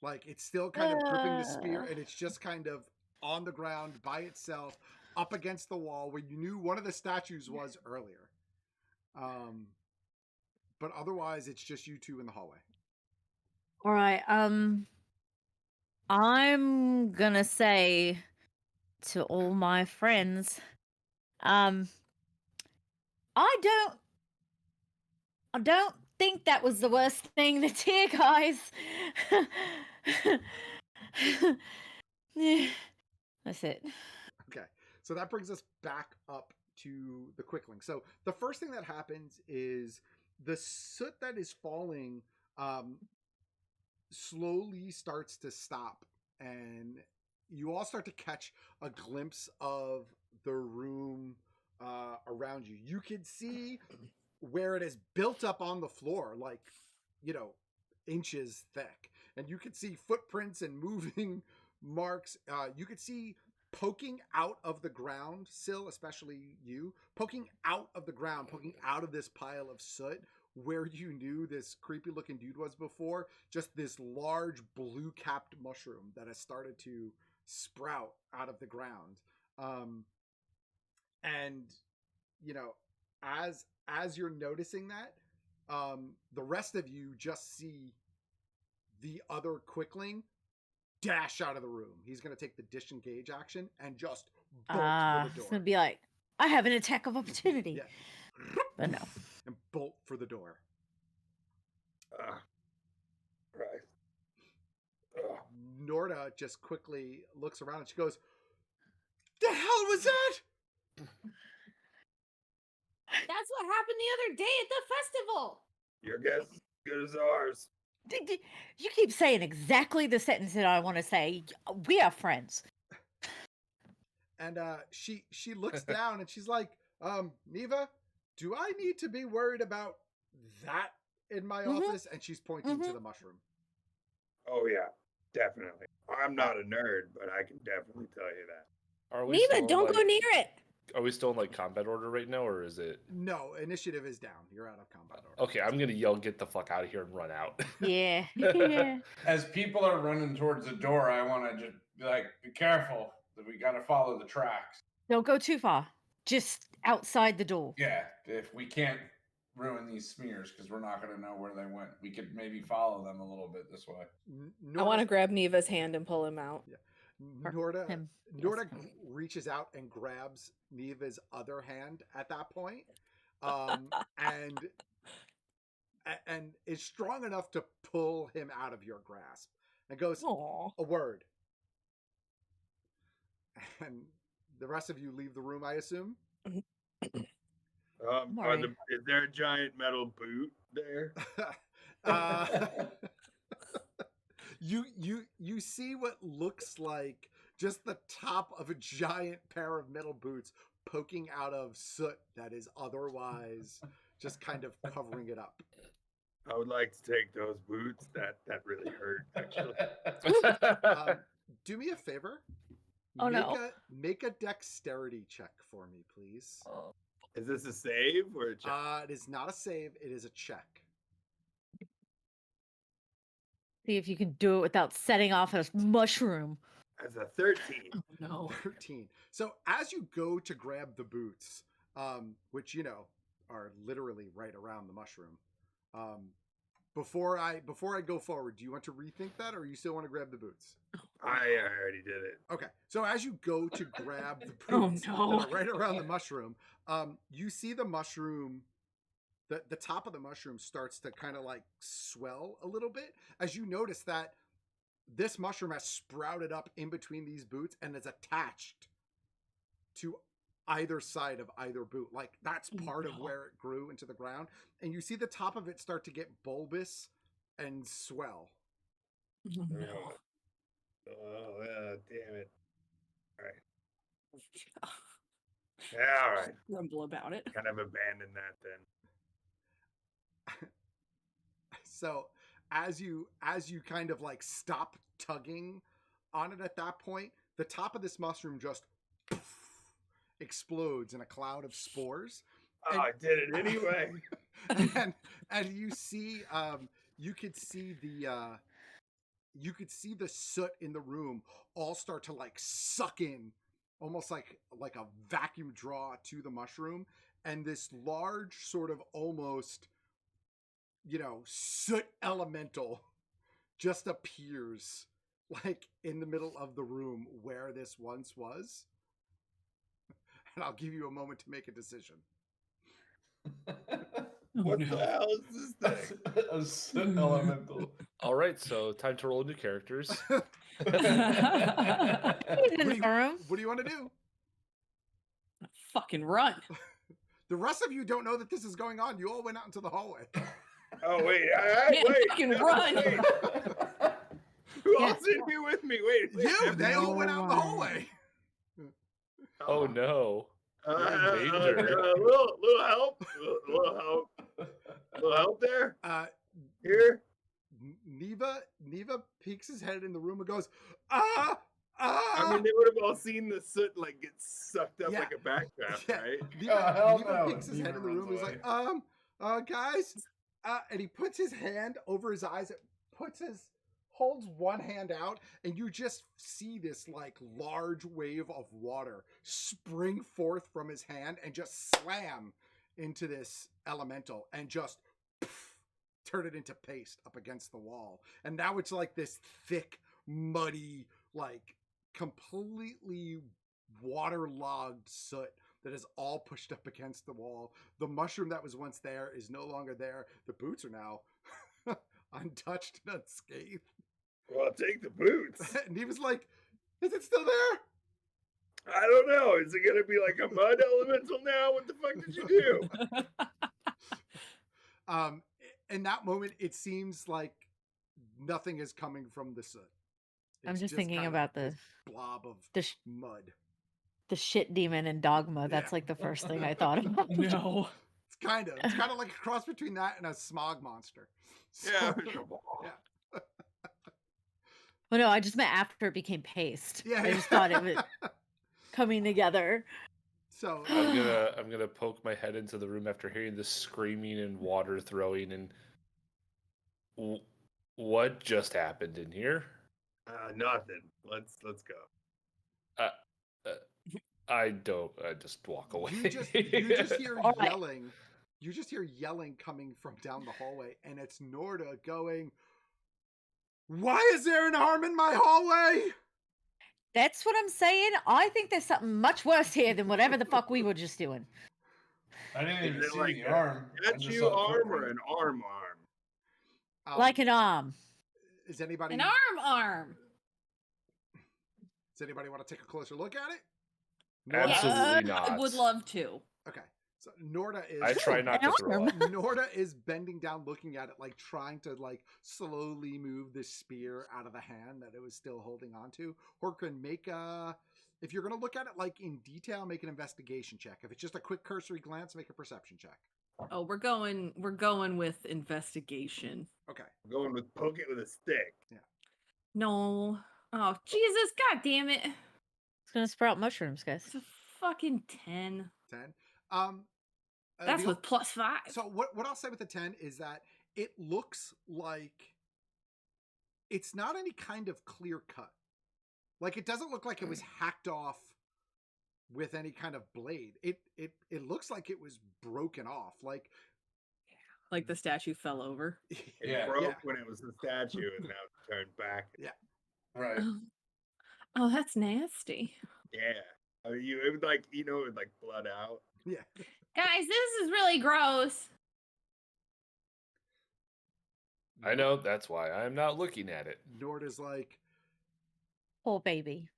Like it's still kind of gripping the spear, and it's just kind of on the ground by itself up against the wall where you knew one of the statues was earlier. But otherwise it's just you 2 in the hallway. All right. I'm gonna say to all my friends, I don't think that was the worst thing that's here, guys. That's it. Okay, so that brings us back up to the quickling. So the first thing that happens is the soot that is falling slowly starts to stop, and you all start to catch a glimpse of the room around you. You can see where it is built up on the floor, like, inches thick. And you can see footprints and moving marks. You could see poking out of the ground, Syl, especially you, poking out of the ground, poking out of this pile of soot, where you knew this creepy looking dude was before, just this large blue capped mushroom that has started to sprout out of the ground. And as you're noticing that, The rest of you just see the other Quickling dash out of the room. He's going to take the disengage action and just bolt for the door. It's going to be like, I have an attack of opportunity. Yeah. But no. And bolt for the door. Right. Norda just quickly looks around and she goes, "The hell was that?" That's what happened the other day at the festival. Your guess is as good as ours. You keep saying exactly the sentence that I want to say. We are friends. And she looks down and she's like, Neva, do I need to be worried about that in my office? And she's pointing to the mushroom. Oh yeah, definitely. I'm not a nerd, but I can definitely tell you that. Are we Neva, still, don't like, go near it. Are we still in like combat order right now, or is it? No, initiative is down. You're out of combat order. Okay, I'm gonna yell, "Get the fuck out of here!" and run out. Yeah. As people are running towards the door, I want to just be like, be careful. That we got to follow the tracks. Don't go too far. Just outside the door. Yeah, if we can't ruin these smears, because we're not going to know where they went. We could maybe follow them a little bit this way. I want to grab Neva's hand and pull him out. Yeah. Norda reaches out and grabs Neva's other hand at that point, and is strong enough to pull him out of your grasp and goes, Aww. "A word." And the rest of you leave the room, I assume. Is there a giant metal boot there? You see what looks like just the top of a giant pair of metal boots poking out of soot that is otherwise just kind of covering it up. I would like to take those boots. That really hurt, actually. Do me a favor. Oh, Make a dexterity check for me, please. Is this a save or a check? It is not a save. It is a check. See if you can do it without setting off a mushroom. That's a 13. Oh, no. 13. So as you go to grab the boots, which are literally right around the mushroom, before I go forward, do you want to rethink that, or you still want to grab the boots? I already did it. Okay. So as you go to grab the boots that are right around the mushroom, you see the mushroom. The top of the mushroom starts to kind of like swell a little bit as you notice that this mushroom has sprouted up in between these boots and is attached to either side of either boot. Like that's part of where it grew into the ground. And you see the top of it start to get bulbous and swell. Oh, no. Oh, damn it. All right. Yeah, all right. Grumble about it. Kind of abandon that then. So as you kind of like stop tugging on it at that point, the top of this mushroom just explodes in a cloud of spores. Oh, I did it anyway. and you see you could see the soot in the room all start to like suck in, almost like a vacuum draw to the mushroom, and this large sort of almost soot elemental just appears like in the middle of the room where this once was. And I'll give you a moment to make a decision. What the hell is this thing? A soot elemental. All right, so time to roll new characters. What do you want to do? Fucking run. The rest of you don't know that this is going on. You all went out into the hallway. Oh, wait. Fucking run. Wait. Who else in here with me? Wait. They all went out in the hallway. Oh no. Little help. Little help there. Here. Neva peeks his head in the room and goes, I mean, they would have all seen the soot like get sucked up like a backdraft, right? Neva peeks his head in the room and is like, guys, and he puts his hand over his eyes, holds one hand out, and you just see this like large wave of water spring forth from his hand and just slam into this elemental and just turn it into paste up against the wall. And now it's like this thick, muddy, like completely waterlogged soot that is all pushed up against the wall. The mushroom that was once there is no longer there. The boots are now untouched and unscathed. Well, take the boots. And he was like, is it still there? I don't know. Is it going to be like a mud elemental now? What the fuck did you do? In that moment, it seems like nothing is coming from the soot. I'm just thinking kind of about the this blob of mud. The shit demon in Dogma. That's like the first thing I thought about. No. It's kind of like a cross between that and a smog monster. So, Yeah. yeah. Well, no, I just meant after it became paste. Yeah, I just thought it was coming together. So I'm gonna poke my head into the room after hearing this screaming and water throwing and what just happened in here? Nothing. Let's go. I don't. I just walk away. you just hear All right. yelling. You just hear yelling coming from down the hallway, and it's Norda going, "Why is there an arm in my hallway?" That's what I'm saying. I think there's something much worse here than whatever the fuck we were just doing. I didn't even Is it see like the a arm. I just statue saw the arm or footprint. an arm? Like an arm. Is anybody An arm. Does anybody want to take a closer look at it? Absolutely not. I would love to. Okay. So Norda is I try not to throw arm. up. Norda is bending down looking at it, like trying to like slowly move the spear out of the hand that it was still holding onto. Horkran, make a if you're gonna look at it like in detail, make an investigation check. If it's just a quick cursory glance, make a perception check. Oh, we're going with investigation. Okay. We're going with poke it with a stick. Yeah. No. Oh, Jesus, god damn it. It's gonna sprout mushrooms, guys. It's a fucking 10. 10. That's the- with +5. So what I'll say with the 10 is that it looks like it's not any kind of clear cut. Like it doesn't look like it was hacked off with any kind of blade. It looks like it was broken off. Like the statue fell over. It broke when it was a statue and now it's turned back. Yeah. Right. Oh, that's nasty. Yeah. I mean, it would like, it would like blood out. Yeah. Guys, this is really gross. I know. That's why I'm not looking at it. Norda's like, Poor baby.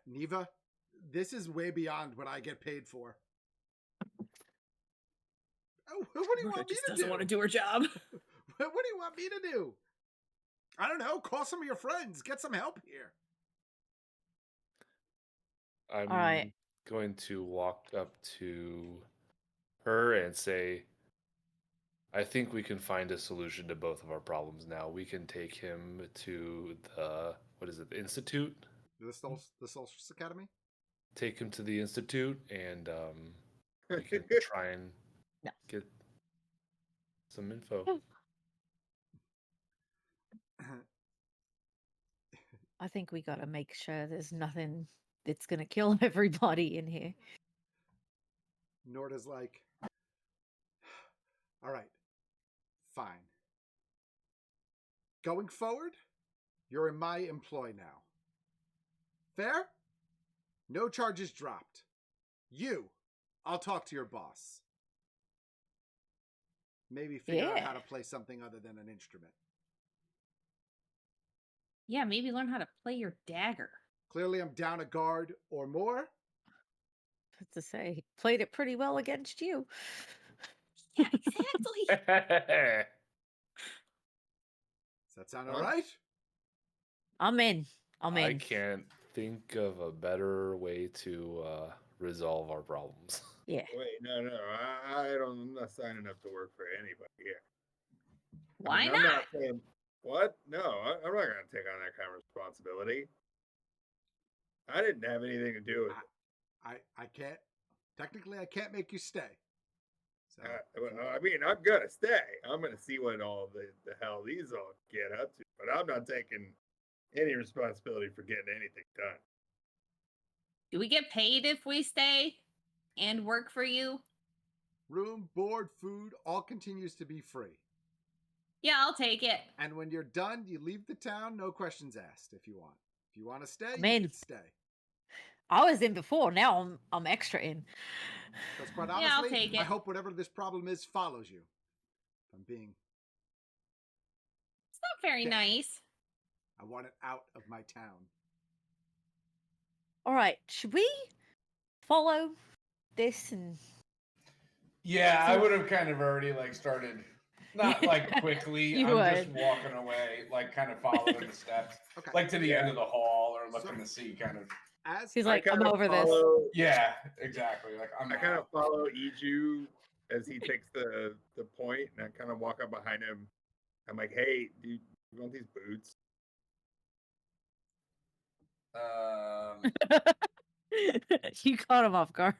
Neva, this is way beyond what I get paid for. Oh, what do you want me to do? Doesn't want to do her job. What do you want me to do? I don't know. Call some of your friends. Get some help here. I'm All right. going to walk up to her and say, I think we can find a solution to both of our problems now. We can take him to the the Institute? The Solstice Academy? Take him to the Institute and we can try and No. get some info. I think we gotta make sure there's nothing that's gonna kill everybody in here. Norda's like, all right, fine. Going forward, you're in my employ now. Fair? No charges dropped. I'll talk to your boss. Maybe figure out how to play something other than an instrument. Yeah, maybe learn how to play your dagger. Clearly, I'm down a guard or more. What to say? He played it pretty well against you. Yeah, exactly. Does that sound all right? I'm in. I can't think of a better way to resolve our problems. Yeah. Wait, no. I'm not signing up to work for anybody here. Why I'm not saying, what? No, I'm not going to take on that kind of responsibility. I didn't have anything to do with it. I can't. Technically, I can't make you stay. So, I mean, I'm going to stay. I'm going to see what all the hell these all get up to. But I'm not taking any responsibility for getting anything done. Do we get paid if we stay and work for you? Room, board, food, all continues to be free. Yeah, I'll take it. And when you're done, you leave the town, no questions asked if you want. If you want to stay, you Man. can stay. I was in before. Now I'm extra in. Because quite Yeah, I'll honestly, take it. I hope whatever this problem is follows you. If I'm being... It's not very nice. I want it out of my town. All right, should we follow this and... Yeah, I would have kind of already like started, not like quickly. You I'm just would. walking away, like kind of following the steps, Okay. like to the end of the hall or looking to see kind of. As He's I like, I'm kinda over this. Yeah, exactly. Like I kind of follow Iju as he takes the point, and I kind of walk up behind him. I'm like, "Hey, do you want these boots?" You caught him off guard.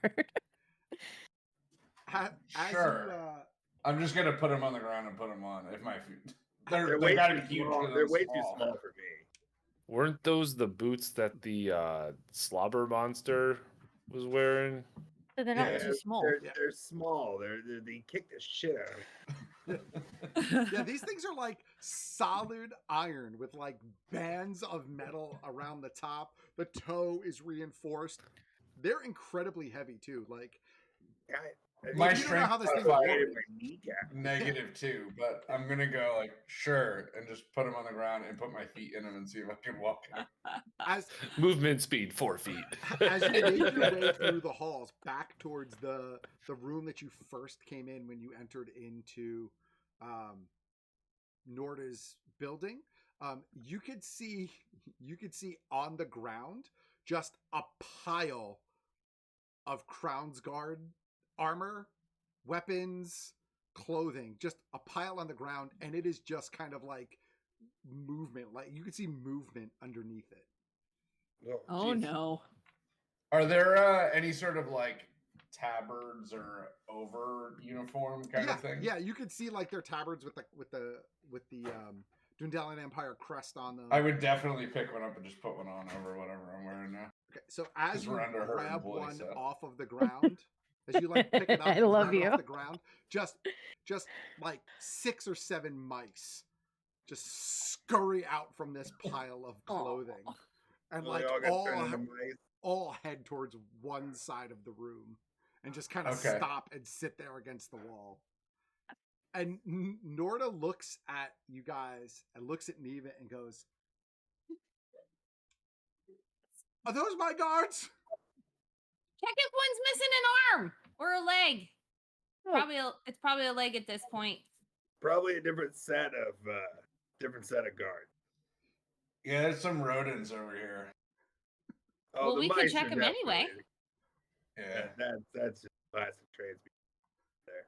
as Sure. you, I'm just gonna put them on the ground and put them on. If my feet, They're they way gotta be too huge. small. for They're them way too small for me. Weren't those the boots that the slobber monster was wearing? So they're not Yeah, too small. They're small. They kick the shit out of me. yeah, these things are like solid iron with like bands of metal around the top. The toe is reinforced. They're incredibly heavy too. Like My you don't know how strength this thing is will like work. -2, but I'm gonna go like sure and just put them on the ground and put my feet in them and see if I can walk. As Movement speed 4 feet. as you make your way through the halls back towards the room that you first came in when you entered into Norda's building, you could see on the ground just a pile of Crown's Guard armor, weapons, clothing, just a pile on the ground, and it is just kind of like movement. Like you can see movement underneath it. Oh no. Are there any sort of like tabards or over uniform kind of thing? Yeah, you could see like their tabards with the Dundalian Empire crest on them. I would definitely pick one up and just put one on over whatever I'm wearing now. Okay, so as you we're under her grab employ, one so. off of the ground, as you like pick it up I and love grab it you. off the ground, just like 6 or 7 mice just scurry out from this pile of clothing. And They like all get turned into mice. all head towards one side of the room and just kind of Okay. stop and sit there against the wall. And Norda looks at you guys and looks at Neva and goes, "Are those my guards?" Check if one's missing an arm or a leg. It's probably a leg at this point. Probably a different set of guards. Yeah, there's some rodents over here. Oh, Well, the we could mice check are 'em anyway. definitely- Yeah, That's just classic trades there.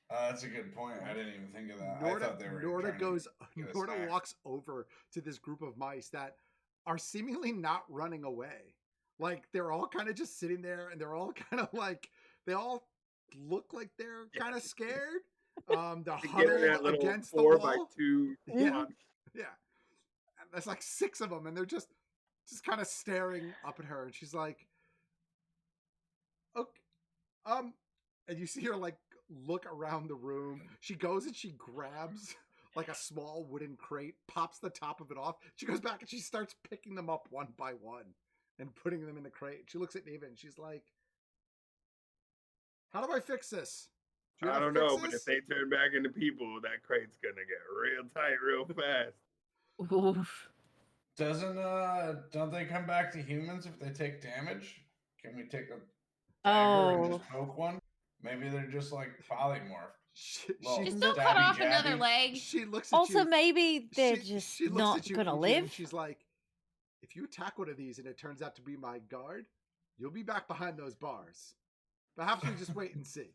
that's a good point. I didn't even think of that. I thought they were. Norda trying to get a Norda snack. walks over to this group of mice that are seemingly not running away. Like they're all kind of just sitting there, and they're all kind of like they all look like they're kind of scared. They're Get in that huddled little against the 4x2 Yeah. box. Yeah, and there's like 6 of them, and they're just kind of staring up at her, and she's like, "Okay, and you see her like look around the room. She goes and she grabs like a small wooden crate, pops the top of it off. She goes back and she starts picking them up one by one and putting them in the crate. She looks at Neva and she's like, "How do I fix this? Do you I have don't know, fixes?" but if they turn back into people, that crate's gonna get real tight real fast. Oof. Don't they come back to humans if they take damage? Can we take a dagger and just poke one? Maybe they're just like polymorph. Well, Just don't stabby cut off jabby. another leg. She looks at you. Also, maybe they're she just looks not at you, gonna Iju, live. And she's like, "If you attack one of these and it turns out to be my guard, you'll be back behind those bars. Perhaps we just wait and see."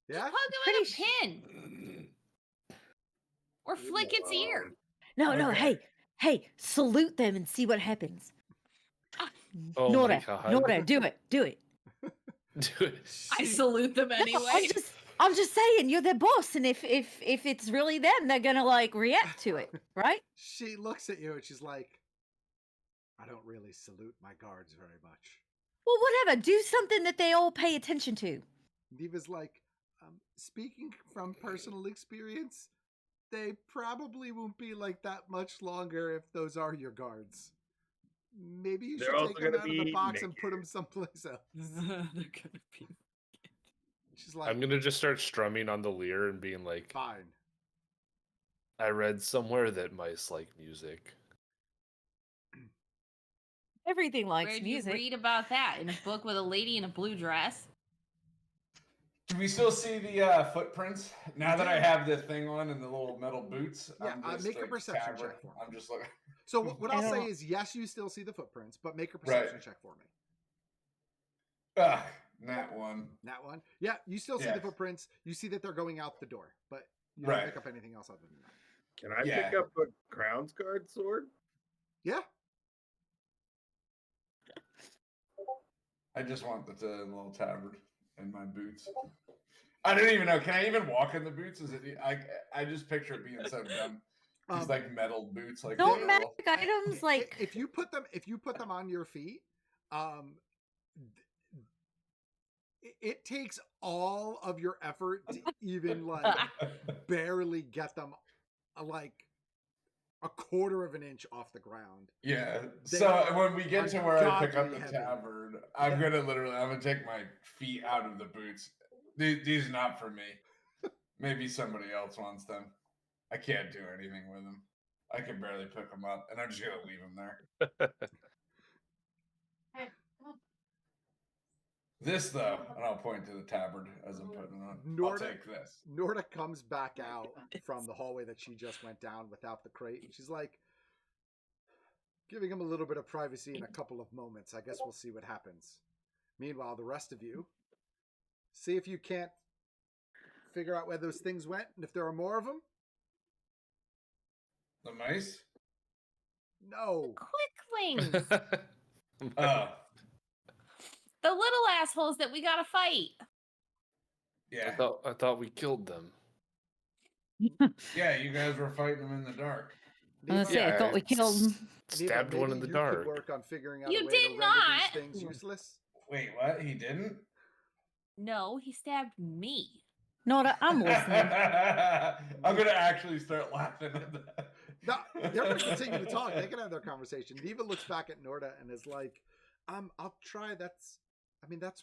Yeah? Plug him in a pin. Or flick its ear. No, Okay. hey, salute them and see what happens. Oh my Norda, God. Norda, do it. Do it. I salute them No, anyway. I'm just saying, you're their boss, and if it's really them, they're gonna like react to it, right? She looks at you and she's like, "I don't really salute my guards very much." Well, whatever. Do something that they all pay attention to. Diva's like, speaking from personal experience, they probably won't be like that much longer if those are your guards. Maybe you They're should also take them gonna out of the be box and naked. put them someplace else. They're gonna be. She's like, I'm gonna just start strumming on the lyre and being like, fine. I read somewhere that mice like music. Everything likes Where'd music. you read about that? In a book with a lady in a blue dress? Do we still see the footprints? Now that I have the thing on and the little metal boots, Yeah, I'm just make a like, perception check for me. I'm just looking. So what I'll say don't- is, yes, you still see the footprints, but make a perception check for me. Nat one. That one? Yeah, you still see Yeah. the footprints. You see that they're going out the door, but you don't pick up anything else other than that. Can I Yeah. pick up a Crown's Guard sword? Yeah. I just want the little tabard and my boots. I don't even know. Can I even walk in the boots? Is it? I just picture it being so dumb. These like metal boots, like Don't they magic all- items like if you put them on your feet, it takes all of your effort to even like barely get them like a quarter of an inch off the ground. Yeah. They So are when we get to where I pick up ungodly the heavy. tabard, I'm gonna take my feet out of the boots. These are not for me. Maybe somebody else wants them. I can't do anything with them. I can barely pick them up, and I'm just gonna leave them there. Hey, come on. This though, and I'll point to the tabard as I'm putting it on. I'll Norda- take this. Norda comes back out from the hallway that she just went down without the crate, and she's like, giving him a little bit of privacy in a couple of moments. I guess we'll see what happens. Meanwhile, the rest of you, see if you can't figure out where those things went, and if there are more of them. The mice? No. Quicklings! Oh, The little assholes that we gotta fight. yeah. I thought we killed them. Yeah, you guys were fighting them in the dark. I was gonna say, I Yeah, thought we killed them. Stabbed Neva, one in maybe the you could dark. work on figuring out You a way did to render not! these things useless. Wait, what? He didn't? No, he stabbed me. Nora, I'm listening. I'm gonna actually start laughing at that. No, they're going to continue to talk. They can have their conversation. Neva looks back at Norda and is like, I'll try. That's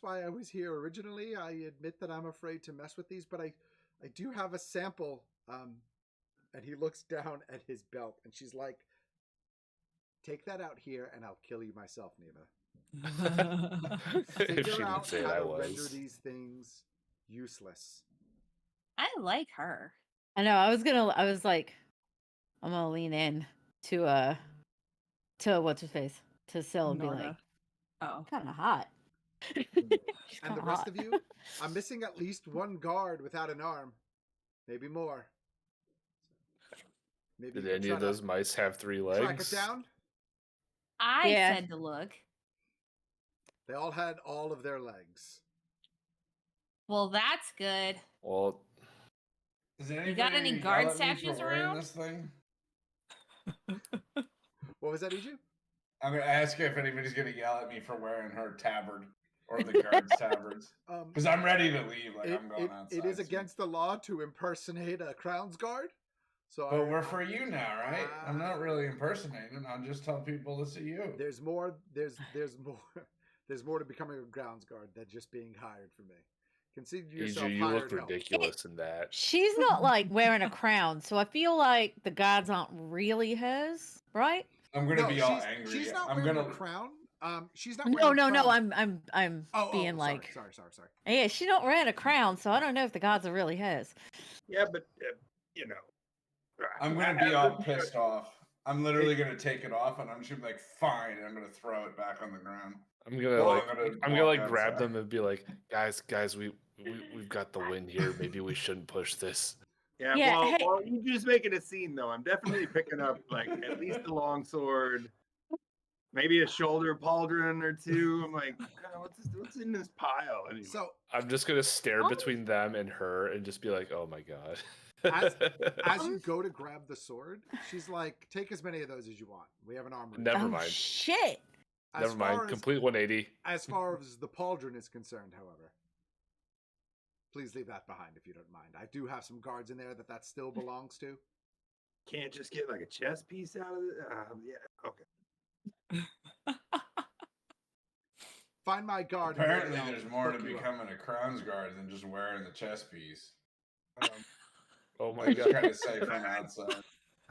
why I was here originally. I admit that I'm afraid to mess with these, but I do have a sample. And he looks down at his belt, and she's like, take that out here, and I'll kill you myself, Neva. If Figure she didn't out say how I to was. render these things useless. I like her. I know. I was like, I'm gonna lean in to what's his face to Syl and be like, Oh. kind of hot. She's And the kinda rest hot. of you, I'm missing at least one guard without an arm, maybe more. Maybe Did you can any try of to those mice have 3 legs? track it down. I Yeah. said to look. They all had all of their legs. Well, that's good. Well, Is You got any guard statues around? This thing? What was that, Iju? I'm gonna ask you if anybody's gonna yell at me for wearing her tabard or the guard's tabards, because I'm ready to leave. Like I'm going outside. It is soon. against the law to impersonate a crown's guard. So But we're for you now, right? I'm not really impersonating. I'll just tell people to see you. There's more. There's more. There's more to becoming a grounds guard than just being hired for me. Consider yourself Iju, you hired look help. ridiculous in that. She's not like wearing a crown, so I feel like the guards aren't really hers, right? I'm gonna No, be all she's, angry. she's not I'm wearing gonna. a crown. She's not. No, wearing a no. crown. I'm being sorry, like, sorry. yeah, she's not wearing a crown, so I don't know if the gods are really hers. Yeah, but you know, I'm gonna be all pissed off. I'm literally gonna take it off, and I'm just gonna be like, fine. And I'm gonna throw it back on the ground. I'm gonna Well, I'm gonna walk grab outside. them and be like, guys, we've got the win here. Maybe we shouldn't push this. Yeah, Yeah, well, hey- well, you just making a scene though. I'm definitely picking up like at least a long sword, maybe a shoulder pauldron or two. I'm like, oh, what's in this pile? Anyway. So I'm just gonna stare between them and her and just be like, oh my god. as you go to grab the sword, she's like, "Take as many of those as you want. We have an armory." Never Oh mind. shit! Never mind. Complete 180. As far as the pauldron is concerned, however, please leave that behind if you don't mind. I do have some guards in there that still belongs to. Can't just get like a chess piece out of it? Yeah, okay. Find my guard. Apparently, there's more to becoming a crown's guard than just wearing the chess piece. Oh my god! Trying to say from outside.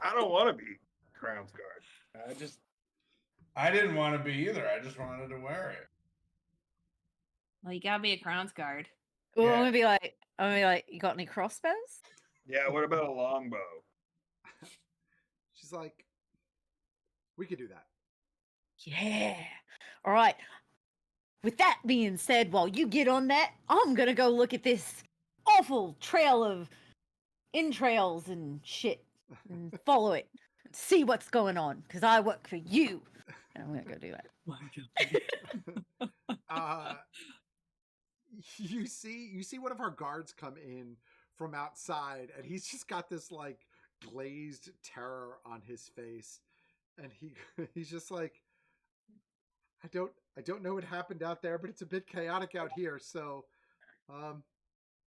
I don't want to be crown's guard. I didn't want to be either. I just wanted to wear it. Well, you gotta be a crown's guard. Well, I'm gonna be like, you got any crossbows? Yeah. What about a longbow? She's like, we could do that. Yeah. All right. With that being said, while you get on that, I'm gonna go look at this awful trail of entrails and shit and follow it. See what's going on, because I work for you. And I'm gonna go do that. You see one of our guards come in from outside, and he's just got this like glazed terror on his face, and he's just like, I don't know what happened out there, but it's a bit chaotic out here, so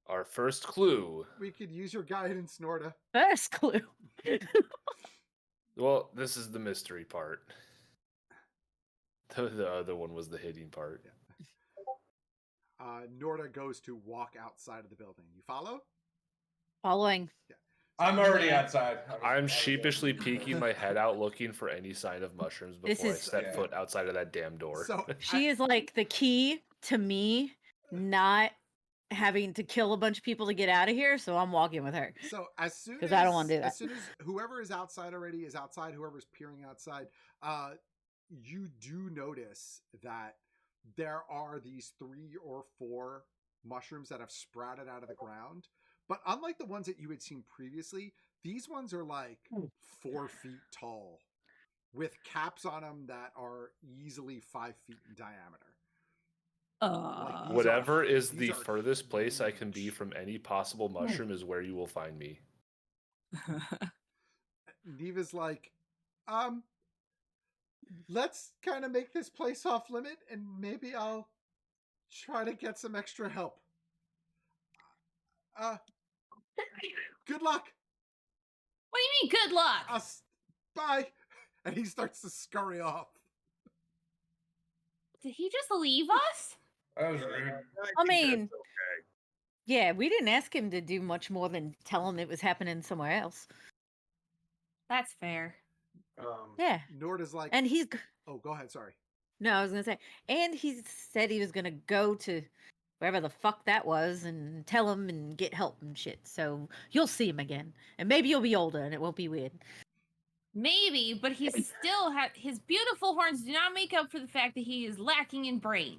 our first clue. We could use your guidance, Norda. First clue. Well, this is the mystery part. The other one was the hidden part. Yeah. Norda goes to walk outside of the building. You follow? Following. Yeah. I'm already outside. I'm sheepishly peeking my head out, looking for any sign of mushrooms before I step foot outside of that damn door. So she is like the key to me not having to kill a bunch of people to get out of here, so I'm walking with her. So as soon as I don't want to do that. As soon as whoever is outside already is outside, whoever's peering outside, you do notice that there are these 3 or 4 mushrooms that have sprouted out of the ground. But unlike the ones that you had seen previously, these ones are like 4 feet tall with caps on them that are easily 5 feet in diameter. Whatever is the furthest place I can be from any possible mushroom is where you will find me. Neva's like, let's kind of make this place off limit, and maybe I'll try to get some extra help. Good luck. What do you mean, good luck? Bye. And he starts to scurry off. Did he just leave us? That was rude. I mean, yeah, we didn't ask him to do much more than tell him it was happening somewhere else. That's fair. Yeah. Norda's like, and he's. Oh, go ahead. Sorry. No, I was gonna say, and he said he was gonna go to wherever the fuck that was and tell him and get help and shit. So you'll see him again, and maybe you'll be older and it won't be weird. Maybe, but he still his beautiful horns do not make up for the fact that he is lacking in brain.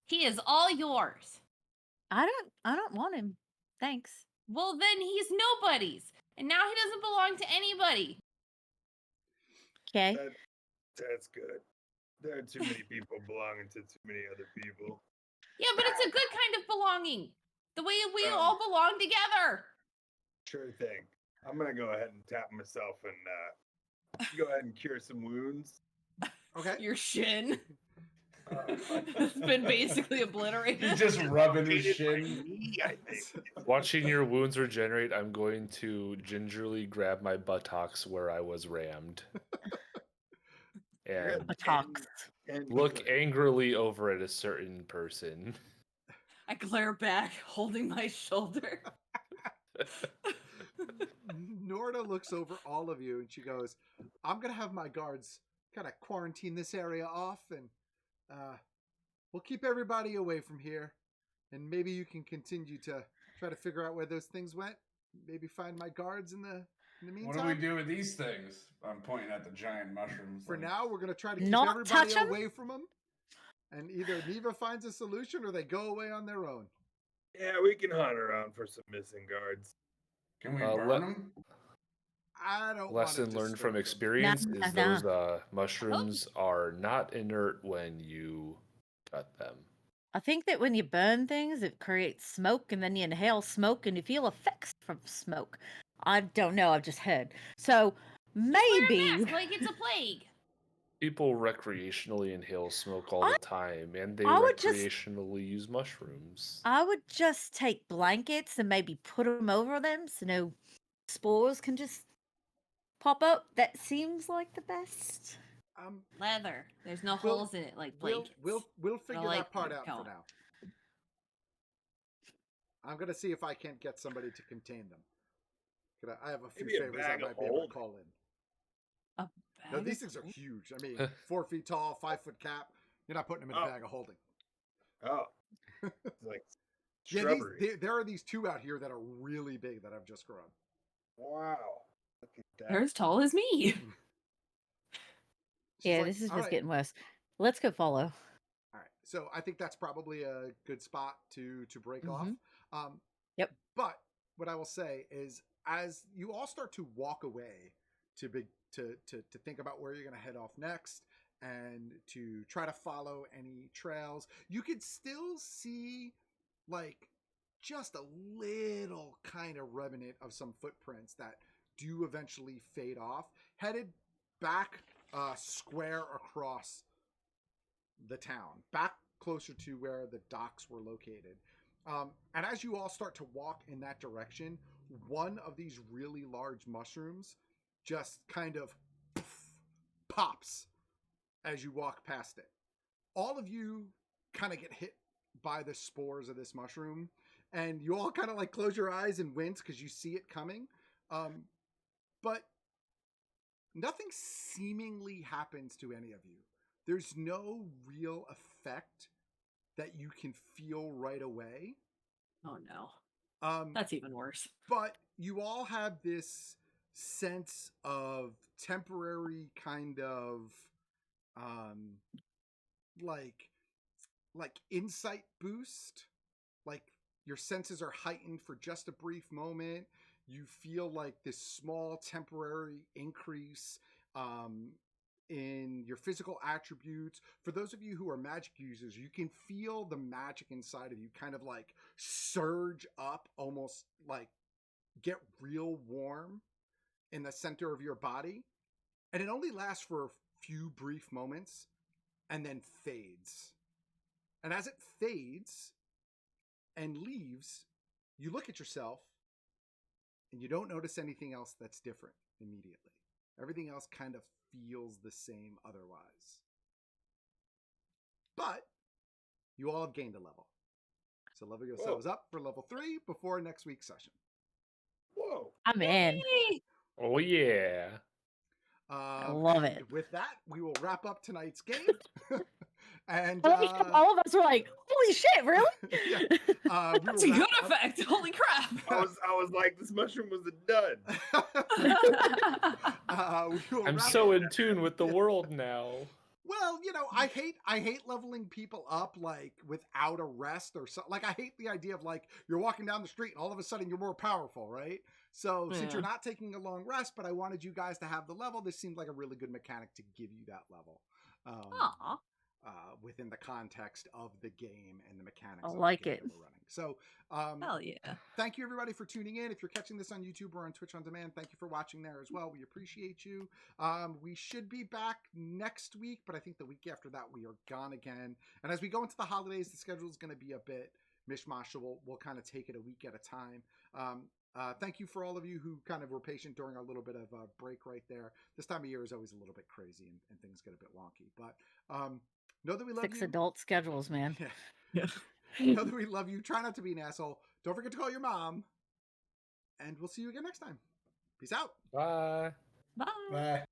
He is all yours. I don't want him. Thanks. Well, then he's nobody's, and now he doesn't belong to anybody. Okay. That's good. There are too many people belonging to too many other people. Yeah, but it's a good kind of belonging. The way that we all belong together. Sure thing. I'm going to go ahead and tap myself and go ahead and cure some wounds. Okay. Your shin. It's been basically obliterated. He's just rubbing his shin. I think. Watching your wounds regenerate, I'm going to gingerly grab my buttocks where I was rammed. And buttocks. Look angrily over at a certain person. I glare back, holding my shoulder. Norda looks over all of you and she goes, I'm going to have my guards kind of quarantine this area off, and we'll keep everybody away from here. And maybe you can continue to try to figure out where those things went. Maybe find my guards in the meantime. What do we do with these things? I'm pointing at the giant mushrooms. For now, we're going to try to keep Not everybody touch 'em? away from them. And either Neva finds a solution or they go away on their own. Yeah, we can hunt around for some missing guards. Can we burn them? I don't Lesson want to learned from disturb them. experience Nah, is nah. those mushrooms are not inert when you cut them. I think that when you burn things, it creates smoke, and then you inhale smoke, and you feel effects from smoke. I don't know. I've just heard. So Wear a maybe. mask like it's a plague. People recreationally inhale smoke all the time, and they I would just- recreationally use mushrooms. I would just take blankets and maybe put them over them so no spores can just pop up. That seems like the best. Leather. There's no holes in it like blankets. We'll figure like that part where out you're for going. now. I'm gonna see if I can't get somebody to contain them. I have a few Maybe a favors I bag of might be able to holding. call in. A No, bag these of things are holding? huge. I mean, 4 feet tall, 5 foot cap. You're not putting them in a Oh. bag of holding. Oh, it's like Yeah, shrubbery. there are these 2 out here that are really big that I've just grown. Wow. Look at that. They're as tall as me. She's Yeah, like, this is "All just right." getting worse. Let's go follow. All right, so I think that's probably a good spot to break off. Yep. But what I will say is, as you all start to walk away to think about where you're going to head off next, and to try to follow any trails, you could still see like just a little kind of remnant of some footprints that do eventually fade off, headed back square across the town, back closer to where the docks were located. And as you all start to walk in that direction, one of these really large mushrooms just kind of pops as you walk past it. All of you kind of get hit by the spores of this mushroom, and you all kind of like close your eyes and wince because you see it coming. But nothing seemingly happens to any of you. There's no real effect that you can feel right away. Oh no. That's even worse. But you all have this sense of temporary kind of like insight boost. Like your senses are heightened for just a brief moment. You feel like this small temporary increase in your physical attributes. For those of you who are magic users, you can feel the magic inside of you kind of like surge up, almost like get real warm in the center of your body. And it only lasts for a few brief moments and then fades. And as it fades and leaves, you look at yourself and you don't notice anything else that's different immediately. Everything else kind of feels the same otherwise. But you all have gained a level. So level yourselves up for level 3 before next week's session. Whoa. I'm in. Oh yeah. I love it. With that, we will wrap up tonight's game. And all of us were like, "Holy shit, really?" yeah, That's a good effect. Holy crap! I was like, this mushroom was a dud. I'm so in tune with the world now. Well, you know, I hate leveling people up like without a rest or something. Like I hate the idea of like you're walking down the street and all of a sudden you're more powerful, right? So since you're not taking a long rest, but I wanted you guys to have the level, this seemed like a really good mechanic to give you that level. Within the context of the game and the mechanics of the game that we're running. So, hell yeah. Thank you everybody for tuning in. If you're catching this on YouTube or on Twitch on demand, thank you for watching there as well. We appreciate you. We should be back next week, but I think the week after that we are gone again. And as we go into the holidays, the schedule is going to be a bit mishmash, so we'll kind of take it a week at a time. Thank you for all of you who kind of were patient during our little bit of a break right there. This time of year is always a little bit crazy and things get a bit wonky, but know that we love you. 6 adult schedules, man. Yeah. Know that we love you. Try not to be an asshole. Don't forget to call your mom. And we'll see you again next time. Peace out. Bye. Bye. Bye.